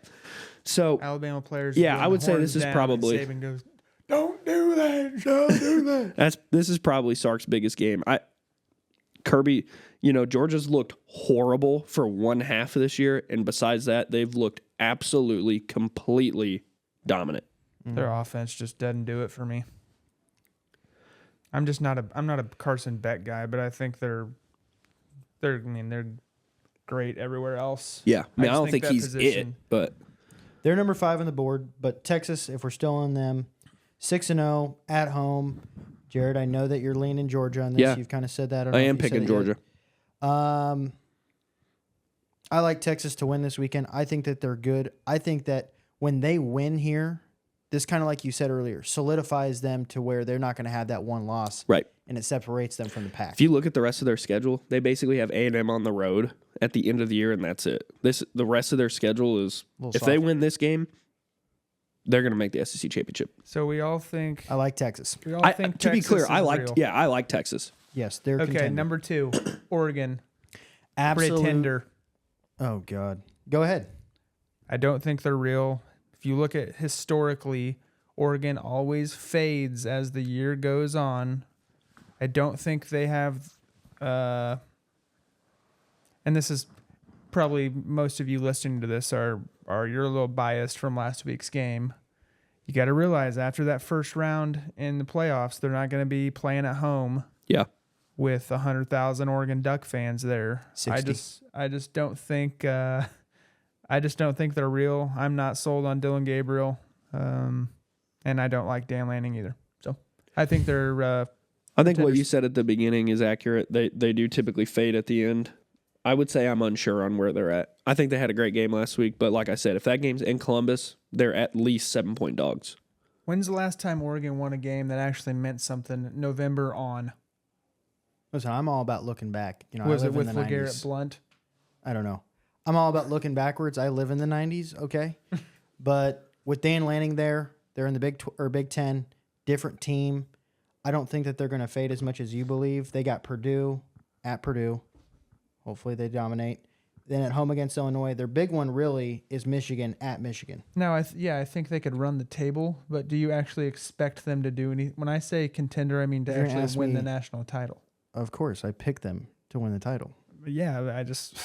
So, Alabama players. Yeah, doing I would say horns this is down, probably- and Saban goes, "Don't do that! Don't do that!" this is probably Sark's biggest game. Kirby, Georgia's looked horrible for one half of this year, and besides that, they've looked absolutely, completely dominant. Their offense just doesn't do it for me. I'm not a Carson Beck guy, but I think they're great everywhere else. Yeah, I just don't think that he's position- it, but They're number 5 on the board, but Texas, if we're still on them, 6-0 at home. Jared, I know that you're leaning Georgia on this. Yeah. You've kind of said that. I am picking Georgia. I like Texas to win this weekend. I think that they're good. I think that when they win here, this kind of like you said earlier, solidifies them to where they're not going to have that one loss. Right. And it separates them from the pack. If you look at the rest of their schedule, they basically have A&M on the road at the end of the year, and that's it. The rest of their schedule is, Little if they soft. win this game, they're going to make the SEC championship. So we all think. I like Texas. We all think. To be Texas clear, is I real. like Texas. Yes, they're Okay, contender. number 2, Oregon, Absolute. pretender. Oh God, go ahead. I don't think they're real. If you look at historically, Oregon always fades as the year goes on. I don't think they have, and this is probably most of you listening to this are you're a little biased from last week's game. You got to realize after that first round in the playoffs, they're not going to be playing at home Yeah. with 100,000 Oregon Duck fans there. 60. I just don't think they're real. I'm not sold on Dylan Gabriel, and I don't like Dan Lanning either. So I think they're. I think what you Contenders. said at the beginning is accurate. They do typically fade at the end. I would say I'm unsure on where they're at. I think they had a great game last week, but like I said, if that game's in Columbus, they're at least 7-point dogs. When's the last time Oregon won a game that actually meant something? November on. Listen, I'm all about looking back. I Was it live in with the LeGarrette 90s. Blunt? I don't know. I'm all about looking backwards. I live in the 90s, okay? But with Dan Lanning there, they're in the Big Ten, different team. I don't think that they're going to fade as much as you believe. They got Purdue at Purdue. Hopefully they dominate. Then at home against Illinois, their big one really is Michigan at Michigan. Now, I think they could run the table, but do you actually expect them to do anything? When I say contender, I mean to If you're gonna actually ask win the me- national title. Of course, I picked them to win the title. Yeah, I just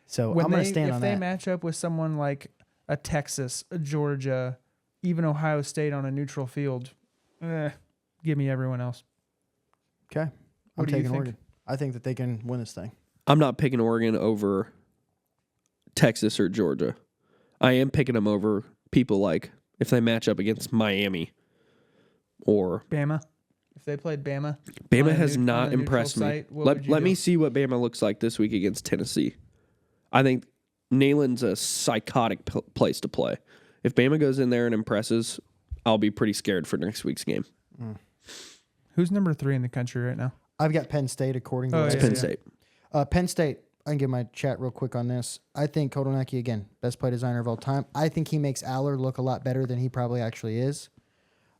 So when I'm going to they stand if on they that. match up with someone like a Texas, a Georgia, even Ohio State on a neutral field, give me everyone else. Okay. I'm What do you taking think? Oregon. I think that they can win this thing. I'm not picking Oregon over Texas or Georgia. I am picking them over people like if they match up against Miami or Bama. If they played Bama, Bama on a has neut- on not a neutral impressed me. site, what would you Let do? me see what Bama looks like this week against Tennessee. I think Neyland's a psychotic place to play. If Bama goes in there and impresses, I'll be pretty scared for next week's game. Who's number 3 in the country right now? I've got Penn State according to Oh, what I yeah, Penn see. State. Penn State, I can give my chat real quick on this. I think Kotelnicki, again, best play designer of all time. I think he makes Aller look a lot better than he probably actually is.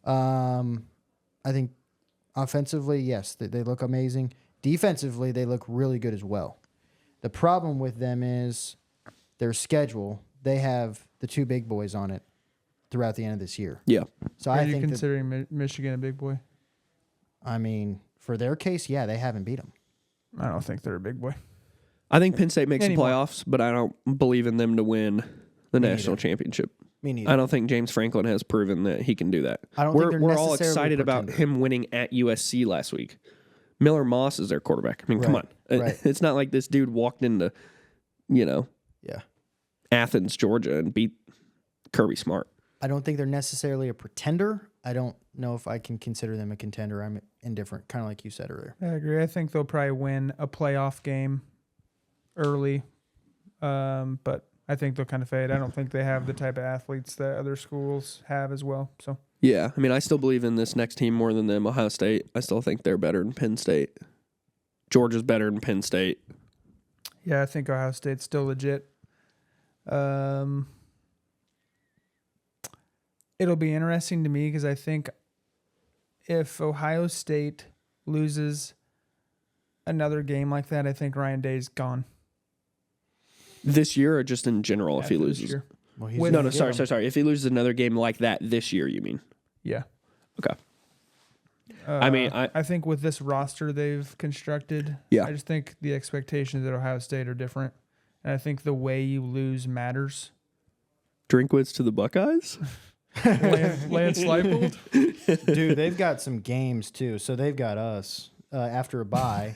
I think offensively, yes, they look amazing. Defensively, they look really good as well. The problem with them is their schedule. They have the 2 big boys on it throughout the end of this year. Yeah. So Are I you think that, considering Michigan a big boy? I mean, for their case, yeah, they haven't beat them. I don't think they're a big boy. I think Penn State makes Anymore. the playoffs, but I don't believe in them to win the Me national neither. championship. Me neither. I don't think James Franklin has proven that he can do that. I don't think they're we're all necessarily a excited about pretender. him winning at USC last week. Miller Moss is their quarterback. I mean, come on. Right, right. It's not like this dude walked into, Yeah. Athens, Georgia and beat Kirby Smart. I don't think they're necessarily a pretender. I don't know if I can consider them a contender. I'm indifferent, kind of like you said earlier. I agree. I think they'll probably win a playoff game early, but I think they'll kind of fade. I don't think they have the type of athletes that other schools have as well. So Yeah, I mean, I still believe in this next team more than them. Ohio State, I still think they're better than Penn State. Georgia's better than Penn State. yeah, I think Ohio State's still legit. It'll be interesting to me because I think if Ohio State loses another game like that, I think Ryan Day's gone. This year or just in general if he after this loses? year. Well, he's With- No, gonna no, get them. sorry. If he loses another game like that this year, you mean? Yeah. Okay. I mean, I think with this roster they've constructed, Yeah. I just think the expectations at Ohio State are different. And I think the way you lose matters. Drinkwitz to the Buckeyes? Lance Leipold? Dude, they've got some games too. So they've got us after a bye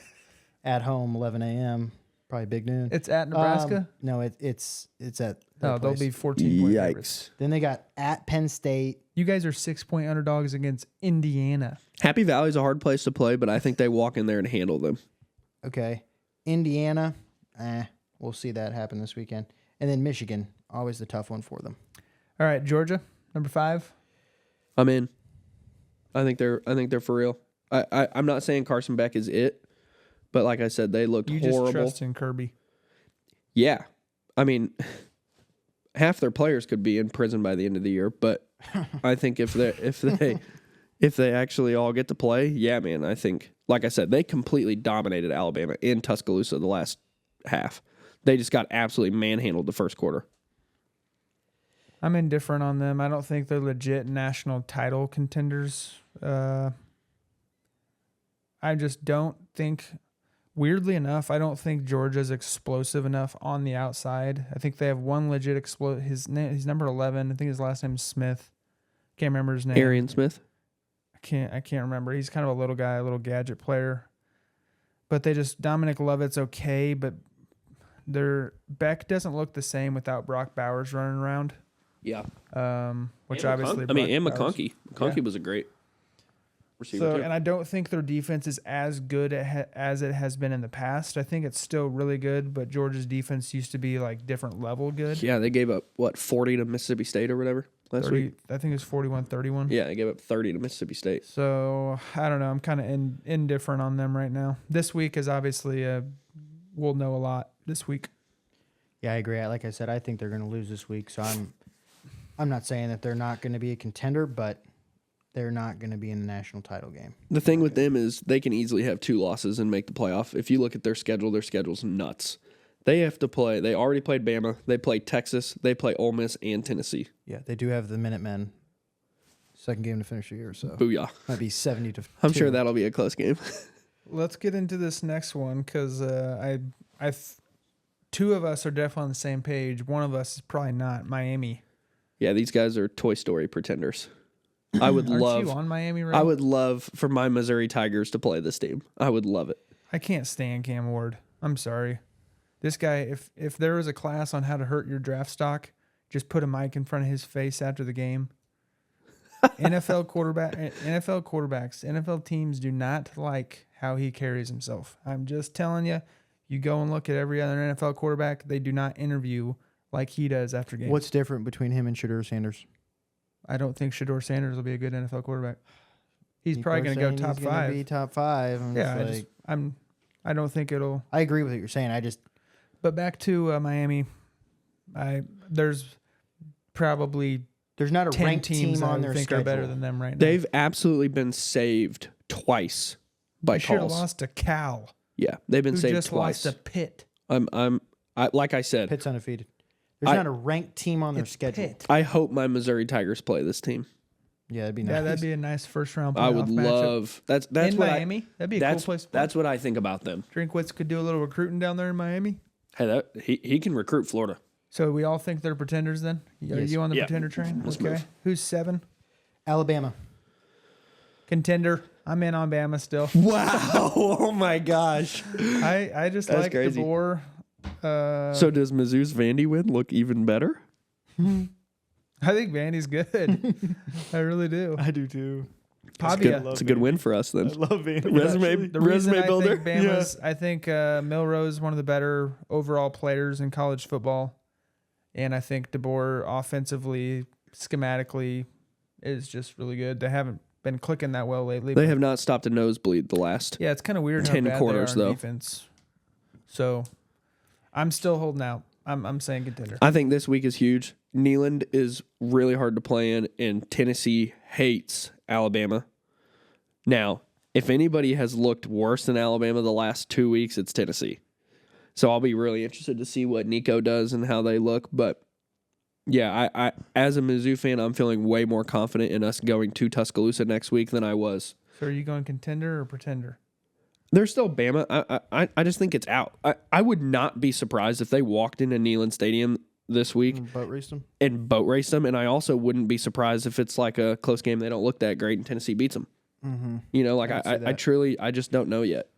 at home, 11 a.m. Probably big noon. It's at Nebraska? No, it's at. their No, they'll place. be 14-point Yikes. favorites. Then they got at Penn State. You guys are 6-point underdogs against Indiana. Happy Valley's a hard place to play, but I think they walk in there and handle them. Okay, Indiana. We'll see that happen this weekend. And then Michigan, always the tough one for them. All right, Georgia, number 5. I'm in. I think they're for real. I'm not saying Carson Beck is it, but like I said, they looked You horrible. just trust in Kirby. Yeah. I mean, half their players could be in prison by the end of the year, but I think if they actually all get to play, yeah, man, I think like I said, they completely dominated Alabama in Tuscaloosa the last half. They just got absolutely manhandled the first quarter. I'm indifferent on them. I don't think they're legit national title contenders. I just don't think, weirdly enough, I don't think Georgia's explosive enough on the outside. I think they have one legit He's number 11. I think his last name's Smith. Can't remember his name. Arian Smith. I can't remember. He's kind of a little guy, a little gadget player. But Dominic Lovett's okay, but Beck doesn't look the same without Brock Bowers running around. Yeah. Which And obviously. and Brock Bowers- McConkey. McConkey Yeah. was a great receiver. So, too. and I don't think their defense is as good as it has been in the past. I think it's still really good, but Georgia's defense used to be like different level good. Yeah, they gave up 40 to Mississippi State or whatever last 30, week. I think it was 41-31. Yeah, they gave up 30 to Mississippi State. So I don't know. I'm kind of indifferent on them right now. This week is obviously we'll know a lot this week. Yeah, I agree. Like I said, I think they're going to lose this week. So I'm not saying that they're not going to be a contender, but they're not going to be in the national title game. The thing with them is they can easily have 2 losses and make the playoff. If you look at their schedule's nuts. They have to play. They already played Bama. They play Texas. They play Ole Miss and Tennessee. Yeah, they do have the Minutemen. Second game to finish the year, so Booyah. might be 70 to. I'm 2. sure that'll be a close game. Let's get into this next one because two of us are definitely on the same page. One of us is probably not. Miami. Yeah, these guys are Toy Story pretenders. I would Aren't love you on Miami, right? I would love for my Missouri Tigers to play this team. I would love it. I can't stand Cam Ward. I'm sorry. This guy, if there was a class on how to hurt your draft stock, just put a mic in front of his face after the game. NFL quarterbacks, NFL teams do not like how he carries himself. I'm just telling you. You go and look at every other NFL quarterback, they do not interview like he does after games. What's different between him and Shedeur Sanders? I don't think Shedeur Sanders will be a good NFL quarterback. He's People probably are going to go saying top he's gonna 5. Be top 5. I'm Yeah, just I don't think it'll. I agree with what you're saying. But back to Miami, there's probably There's not a 10 ranked teams team I on their think schedule. are better than them right now. They've absolutely been saved twice by They should have calls. lost to Cal, Yeah, they've been who saved just twice. lost to Pitt. Like I said, Pitt's undefeated. There's not a ranked team on their It's schedule. Pitt. I hope my Missouri Tigers play this team. Yeah, that'd be nice. Yeah, that'd be a nice first round. I would playoff matchup. love that's in what Miami. That'd be a cool that's place. To play. that's what I think about them. Drinkwitz could do a little recruiting down there in Miami. Hey, he can recruit Florida. So we all think they're pretenders then? Are Yes. you on the Yeah. pretender train? Let's Okay. move. Who's 7? Alabama. Contender. I'm in on Bama still. Wow! Oh my gosh! I just That's like crazy. DeBoer. So does Mizzou's Vandy win look even better? I think Vandy's good. I really do. I do too. Pavia. It's a good win for us then. love Vandy. Resume The reason resume builder. I think Bama's, I think Milrose one of the better overall players in college football, and I think DeBoer offensively, schematically, is just really good. They haven't been clicking that well lately. They but have not stopped a nosebleed the last. yeah, it's kind of weird 10 how bad quarters, they are on though. defense. So, I'm still holding out. I'm saying contender. I think this week is huge. Neyland is really hard to play in, and Tennessee hates Alabama. Now, if anybody has looked worse than Alabama the last 2 weeks, it's Tennessee. So I'll be really interested to see what Nico does and how they look. But yeah, I as a Mizzou fan, I'm feeling way more confident in us going to Tuscaloosa next week than I was. So, are you going contender or pretender? There's still Bama. I just think it's out. I would not be surprised if they walked into Neyland Stadium this week Boat raced them. and boat raced them. And I also wouldn't be surprised if it's like a close game. They don't look that great and Tennessee beats them. Mm-hmm. You know, like I can see I that. truly, I just don't know yet.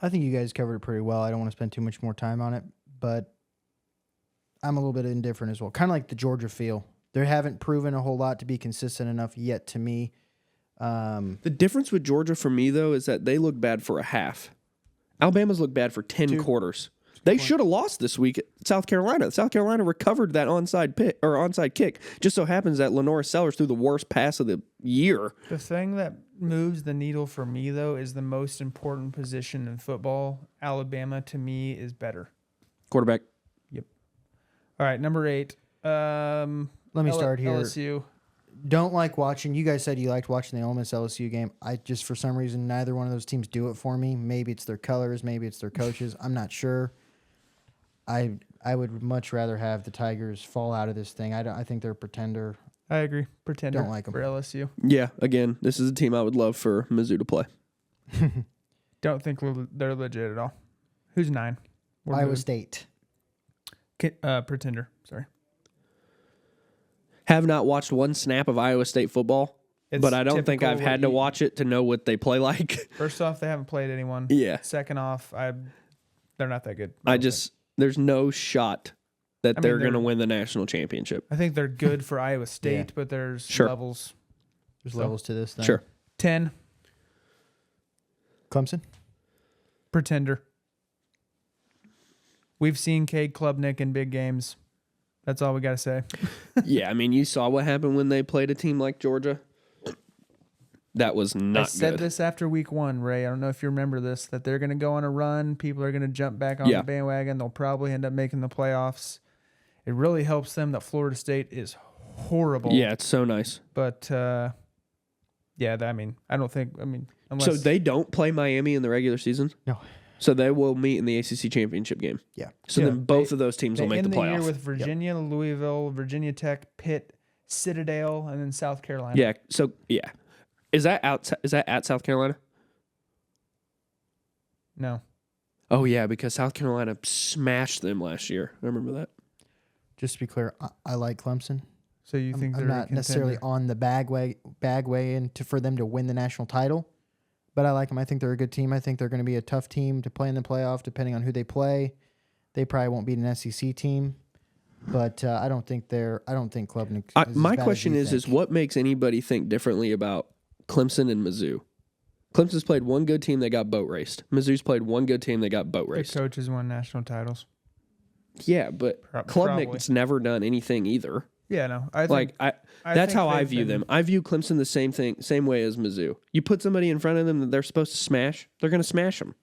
I think you guys covered it pretty well. I don't want to spend too much more time on it, but I'm a little bit indifferent as well. Kind of like the Georgia feel. They haven't proven a whole lot to be consistent enough yet to me. The difference with Georgia for me, though, is that they look bad for a half. Alabama's look bad for 10 Dude, quarters. They should have lost this week at South Carolina. South Carolina recovered that onside kick. Just so happens that Lenora Sellers threw the worst pass of the year. The thing that moves the needle for me, though, is the most important position in football. Alabama, to me, is better. Quarterback. All right, number 8. Let me start here. LSU. Don't like watching. You guys said you liked watching the Ole Miss LSU game. I just, for some reason, neither one of those teams do it for me. Maybe it's their colors. Maybe it's their coaches. I'm not sure. I would much rather have the Tigers fall out of this thing. I think they're a pretender. I agree. Pretender Don't like 'em. for LSU. Yeah, again, this is a team I would love for Mizzou to play. Don't think they're legit at all. Who's 9? We're Iowa moving. State. Pretender. Sorry. Have not watched one snap of Iowa State football, It's but I don't think typical I've had to watch it to know what they play like. First off, they haven't played anyone. Yeah. Second off, they're not that good. There's no shot that I mean, they're going to they're- win the national championship. I think they're good for Iowa State, Yeah. but there's Sure. levels. There's So, levels to this thing. Sure. 10. Clemson. Pretender. We've seen Cade Klubnik in big games. That's all we got to say. Yeah, I mean, you saw what happened when they played a team like Georgia. That was I not said good. this after week 1, Ray. I don't know if you remember this, that they're going to go on a run. People are going to jump back on Yeah. the bandwagon. They'll probably end up making the playoffs. It really helps them that Florida State is horrible. Yeah, it's so nice. But yeah, I mean, I don't think. I mean, unless So they don't play Miami in the regular season? No. So they will meet in the ACC championship game. Yeah. So Yeah, then both of those teams they will make end the the year playoff. with Virginia, Louisville, Virginia Tech, Pitt, Citadel, and then South Carolina. Yeah. So yeah, is that at South Carolina? No. Oh yeah, because South Carolina smashed them last year. I remember that. Just to be clear, I like Clemson. So you think I'm they're not a necessarily contender? on the bag way for them to win the national title, but I like them. I think they're a good team. I think they're going to be a tough team to play in the playoff, depending on who they play. They probably won't beat an SEC team, but I don't think Klubnik. My question is what makes anybody think differently about Clemson and Mizzou? Clemson's played one good team, they got boat raced. Mizzou's played one good team, they got boat The raced. coaches won national titles. Yeah, but Probably. Klubnik's never done anything either. Yeah, no. I think, Like that's think how I they've view been- them. I view Clemson the same way as Mizzou. You put somebody in front of them that they're supposed to smash, they're going to smash them.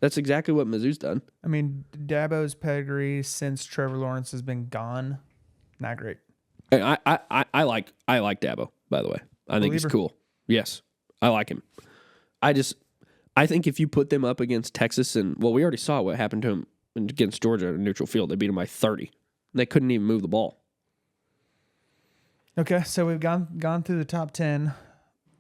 That's exactly what Mizzou's done. I mean, Dabo's pedigree since Trevor Lawrence has been gone, not great. And I like Dabo, by the way. I think he's Believer. cool. Yes, I like him. I think if you put them up against Texas and we already saw what happened to him against Georgia at a neutral field. They beat him by 30. They couldn't even move the ball. Okay, so we've gone through the top 10.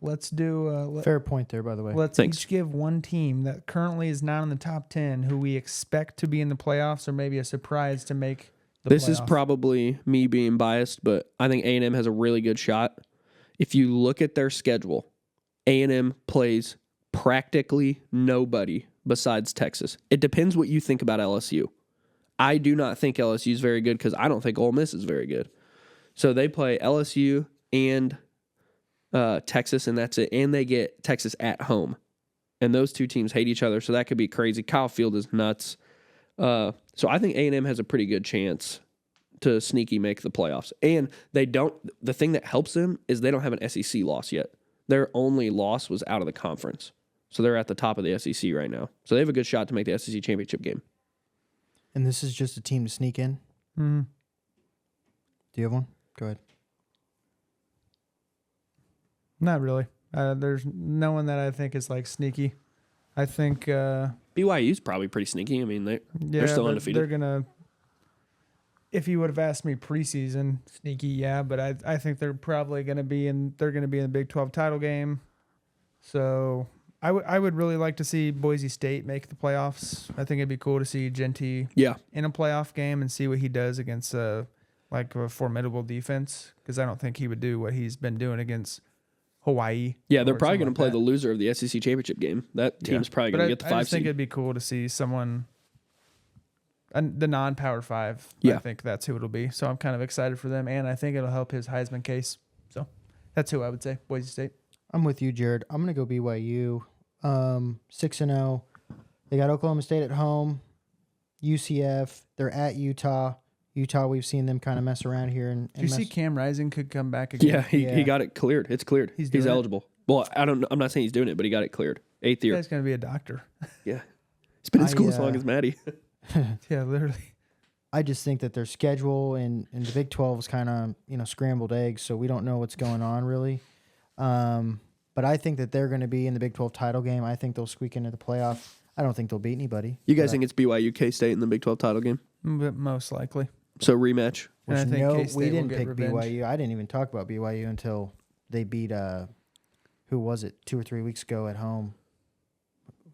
Let's do Fair point there, by the way. let's Thanks. each give one team that currently is not in the top 10 who we expect to be in the playoffs or maybe a surprise to make the This is playoff. probably me being biased, but I think A&M has a really good shot. If you look at their schedule, A&M plays practically nobody besides Texas. It depends what you think about LSU. I do not think LSU is very good because I don't think Ole Miss is very good. So they play LSU and Texas, and that's it. And they get Texas at home. And those two teams hate each other, so that could be crazy. Kyle Field is nuts. So I think A&M has a pretty good chance to sneaky make the playoffs. And they don't. The thing that helps them is they don't have an SEC loss yet. Their only loss was out of the conference. So they're at the top of the SEC right now. So they have a good shot to make the SEC championship game. And this is just a team to sneak in. Mhm. Do you have one? Go ahead. Not really. There's no one that I think is like sneaky. I think BYU's probably pretty sneaky. I mean, they're still but undefeated. They're gonna. If you would have asked me preseason, sneaky, yeah, but I think they're probably gonna be in. They're gonna be in the Big 12 title game. So I would really like to see Boise State make the playoffs. I think it'd be cool to see Genty Yeah. in a playoff game and see what he does against a formidable defense, because I don't think he would do what he's been doing against Hawaii. Yeah, they're or probably something going like to play that. the loser of the SEC championship game. That team's probably But going to get the I 5 just think seed. it'd be cool to see someone, the non-power 5. Yeah. I think that's who it'll be. So I'm kind of excited for them, and I think it'll help his Heisman case. So that's who I would say, Boise State. I'm with you, Jared. I'm gonna go BYU. 6-0. They got Oklahoma State at home. UCF. They're at Utah. Utah, we've seen them kind of mess around here. And Do you see mess- Cam Rising could come back again? Yeah, he Yeah. got it cleared. It's cleared. He's doing it? eligible. Well, I don't know. I'm not saying he's doing it, but he got it cleared. 8th This year. guy's going to be a doctor. Yeah. He's been in I, school as long as Maddie. Yeah, literally. I just think that their schedule and the Big 12 is kind of, scrambled eggs, so we don't know what's going on really. But I think that they're going to be in the Big 12 title game. I think they'll squeak into the playoff. I don't think they'll beat anybody. You guys but- think it's BYU K-State in the Big 12 title game? But most likely. So rematch. And I Which, think no, K-State we will didn't get pick revenge. BYU. I didn't even talk about BYU until they beat who was it 2 or 3 weeks ago at home.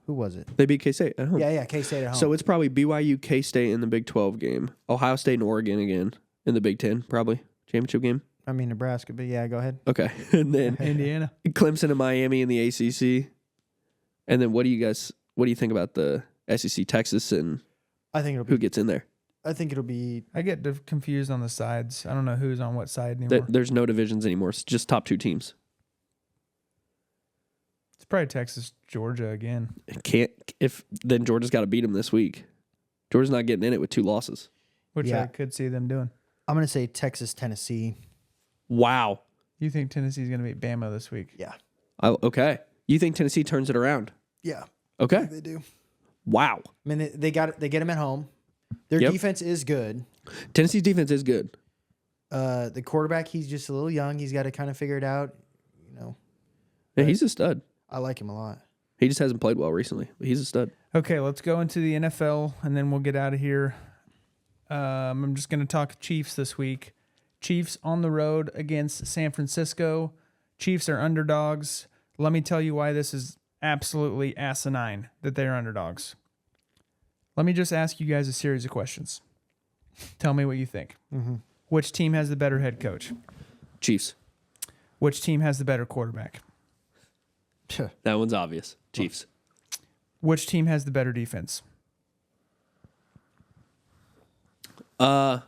Who was it? They beat K-State at home. Yeah, K-State at home. So it's probably BYU K-State in the Big 12 game. Ohio State and Oregon again in the Big 10, probably. Championship game. I mean Nebraska, but yeah, go ahead. Okay. And then Indiana. Clemson and Miami in the ACC. And then what do you think about the SEC Texas and I think who gets in there? it'll be I get confused on the sides. I don't know who's on what side anymore. There's no divisions anymore. It's just top 2 teams. It's probably Texas, Georgia again. Then Georgia's got to beat them this week. Georgia's not getting in it with 2 losses. Which Yeah. I could see them doing. I'm going to say Texas, Tennessee. Wow. You think Tennessee's going to beat Bama this week? Yeah. Okay. You think Tennessee turns it around? Yeah. Okay. They do. Wow. I mean, they get them at home. Their Yep. defense is good. Tennessee's defense is good. The quarterback, he's just a little young. He's got to kind of figure it out. Yeah, he's a stud. I like him a lot. He just hasn't played well recently. But he's a stud. Okay, let's go into the NFL, and then we'll get out of here. I'm just going to talk Chiefs this week. Chiefs on the road against San Francisco. Chiefs are underdogs. Let me tell you why this is absolutely asinine that they're underdogs. Let me just ask you guys a series of questions. Tell me what you think. Mm-hmm. Which team has the better head coach? Chiefs. Which team has the better quarterback? That one's obvious. Chiefs. Which team has the better defense? I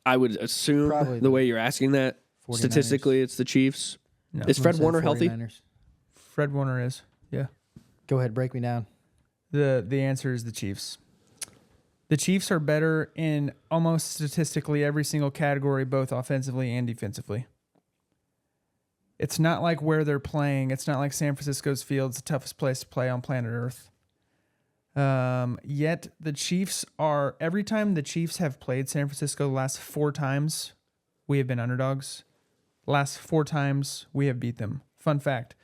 would assume Probably the way you're asking that, 49ers. statistically, it's the Chiefs. No. Is Fred Warner healthy? 49ers. Fred Warner is. Yeah. Go ahead, break me down. The answer is the Chiefs. The Chiefs are better in almost statistically every single category, both offensively and defensively. It's not like where they're playing. It's not like San Francisco's field's the toughest place to play on planet Earth. Yet the Chiefs are, every time the Chiefs have played San Francisco the last 4 times, we have been underdogs. Last 4 times, we have beat them. Fun fact,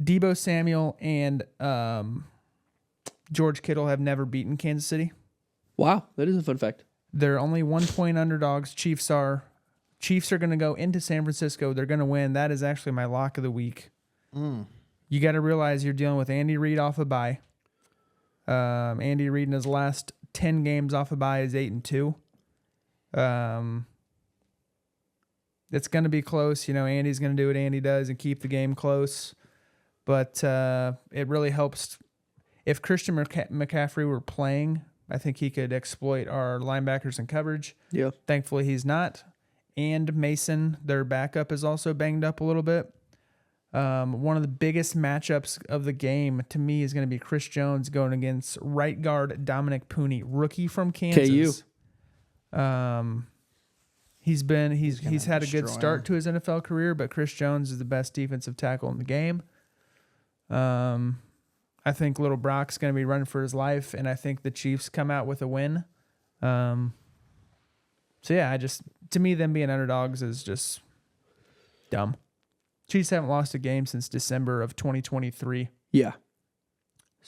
Deebo Samuel and George Kittle have never beaten Kansas City. Wow, that is a fun fact. They're only 1-point underdogs. Chiefs are going to go into San Francisco. They're going to win. That is actually my lock of the week. You got to realize you're dealing with Andy Reid off a bye. Andy Reid in his last 10 games off a bye is 8-2. It's going to be close. Andy's going to do what Andy does and keep the game close. But it really helps. If Christian McCaffrey were playing, I think he could exploit our linebackers in coverage. Yeah. Thankfully, he's not. And Mason, their backup, is also banged up a little bit. One of the biggest matchups of the game to me is going to be Chris Jones going against right guard Dominic Pooney, rookie from Kansas. KU. He's had a good destroy start him. to his NFL career, but Chris Jones is the best defensive tackle in the game. I think Little Brock's going to be running for his life, and I think the Chiefs come out with a win. So yeah, to me, them being underdogs is just dumb. Chiefs haven't lost a game since December of 2023. Yeah.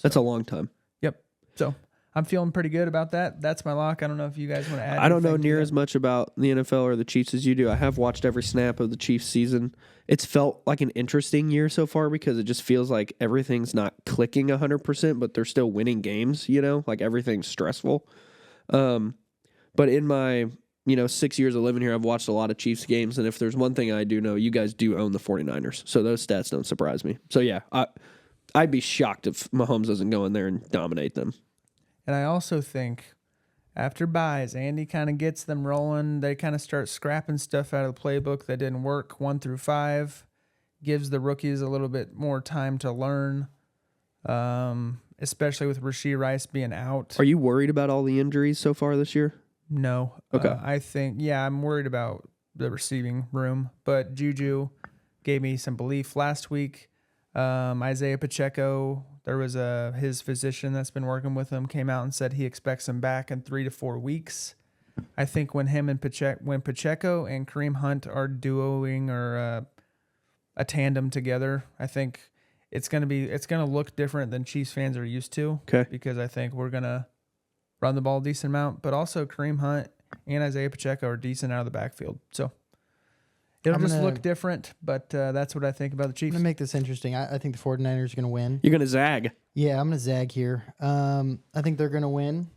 That's a long time. Yep. So I'm feeling pretty good about that. That's my lock. I don't know if you guys want to add. I don't know anything to near that. as much about the NFL or the Chiefs as you do. I have watched every snap of the Chiefs season. It's felt like an interesting year so far because it just feels like everything's not clicking 100%, but they're still winning games, like everything's stressful. But in my 6 years of living here, I've watched a lot of Chiefs games, and if there's one thing I do know, you guys do own the 49ers. So those stats don't surprise me. So yeah, I'd be shocked if Mahomes doesn't go in there and dominate them. And I also think after buys, Andy kind of gets them rolling. They kind of start scrapping stuff out of the playbook that didn't work 1 through 5, gives the rookies a little bit more time to learn, especially with Rashee Rice being out. Are you worried about all the injuries so far this year? No. Okay. I think, I'm worried about the receiving room, but Juju gave me some belief last week. Isaiah Pacheco, there was his physician that's been working with him, came out and said he expects him back in 3 to 4 weeks. I think when Pacheco and Kareem Hunt are duoing or a tandem together, I think it's gonna look different than Chiefs fans are used to. Okay. Because I think we're gonna run the ball a decent amount, but also Kareem Hunt and Isaiah Pacheco are decent out of the backfield. So it'll I'm just gonna- look different, but that's what I think about the I'm Chiefs. going to make this interesting. I think the 49ers are going to win. You're going to zag. Yeah, I'm going to zag here. I think they're going to win.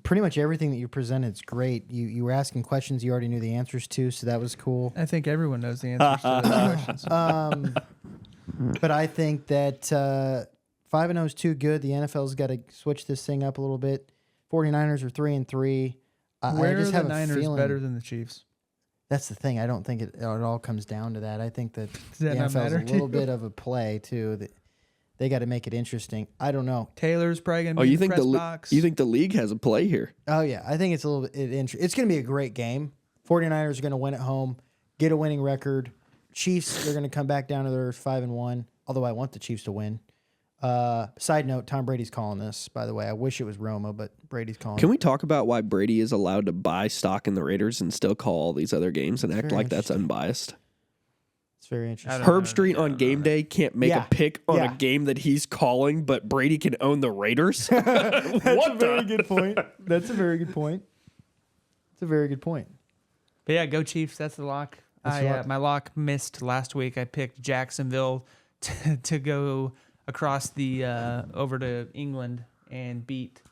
Pretty much everything that you presented is great. You were asking questions you already knew the answers to, so that was cool. I think everyone knows the answers to those questions. But I think that 5-0 is too good. The NFL's got to switch this thing up a little bit. 49ers are 3-3. I Where just are have the a Niners feeling better than the Chiefs? That's the thing. I don't think it all comes down to that. I think that Does that the not NFL's matter a to little you? bit of a play too. That they got to make it interesting. I don't know. Taylor's probably going to Oh, be you in the think press the box. you think the league has a play here? Oh yeah, I think it's a little bit. It's going to be a great game. 49ers are going to win at home, get a winning record. Chiefs, they're going to come back down to their 5-1. Although I want the Chiefs to win. Side note: Tom Brady's calling this. By the way, I wish it was Romo, but Brady's calling. Can we talk about why Brady is allowed to buy stock in the Raiders and still call all these other games and act very like that's interesting. unbiased? It's very interesting. don't Herb know. Street on game day can't make Yeah. a pick on Yeah. a game that he's calling, but Brady can own the Raiders. That's a very good point. That's a very good point. It's a very good point. But yeah, go Chiefs. That's the lock. That's your lock. My lock missed last week. I picked Jacksonville to go across the over to England and beat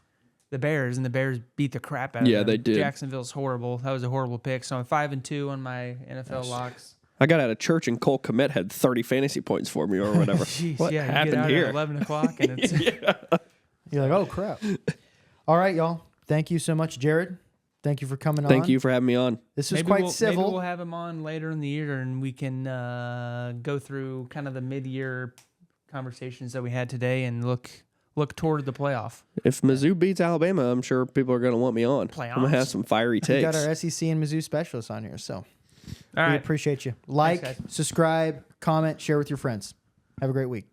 the Bears, and the Bears beat the crap out of them. Yeah, they did. Jacksonville's horrible. That was a horrible pick. So I'm 5-2 on my NFL locks. I got out of church and Cole Kmet had 30 fantasy points for me or whatever. Jeez, What yeah, you happened get out here? at 11 o'clock, and it's You're like, oh crap. All right, y'all. Thank you so much, Jared. Thank you for coming on. Thank you for having me on. This was maybe quite maybe civil. we'll have him on later in the year, and we can go through kind of the mid-year conversations that we had today and look toward the playoff. If Mizzou beats Alabama, I'm sure people are going to want me on. I'm going to have Playoffs. some fiery We takes. got our SEC and Mizzou specialists on here, so All we right. appreciate you. Like, guys. subscribe, comment, share with your friends. Have a great week.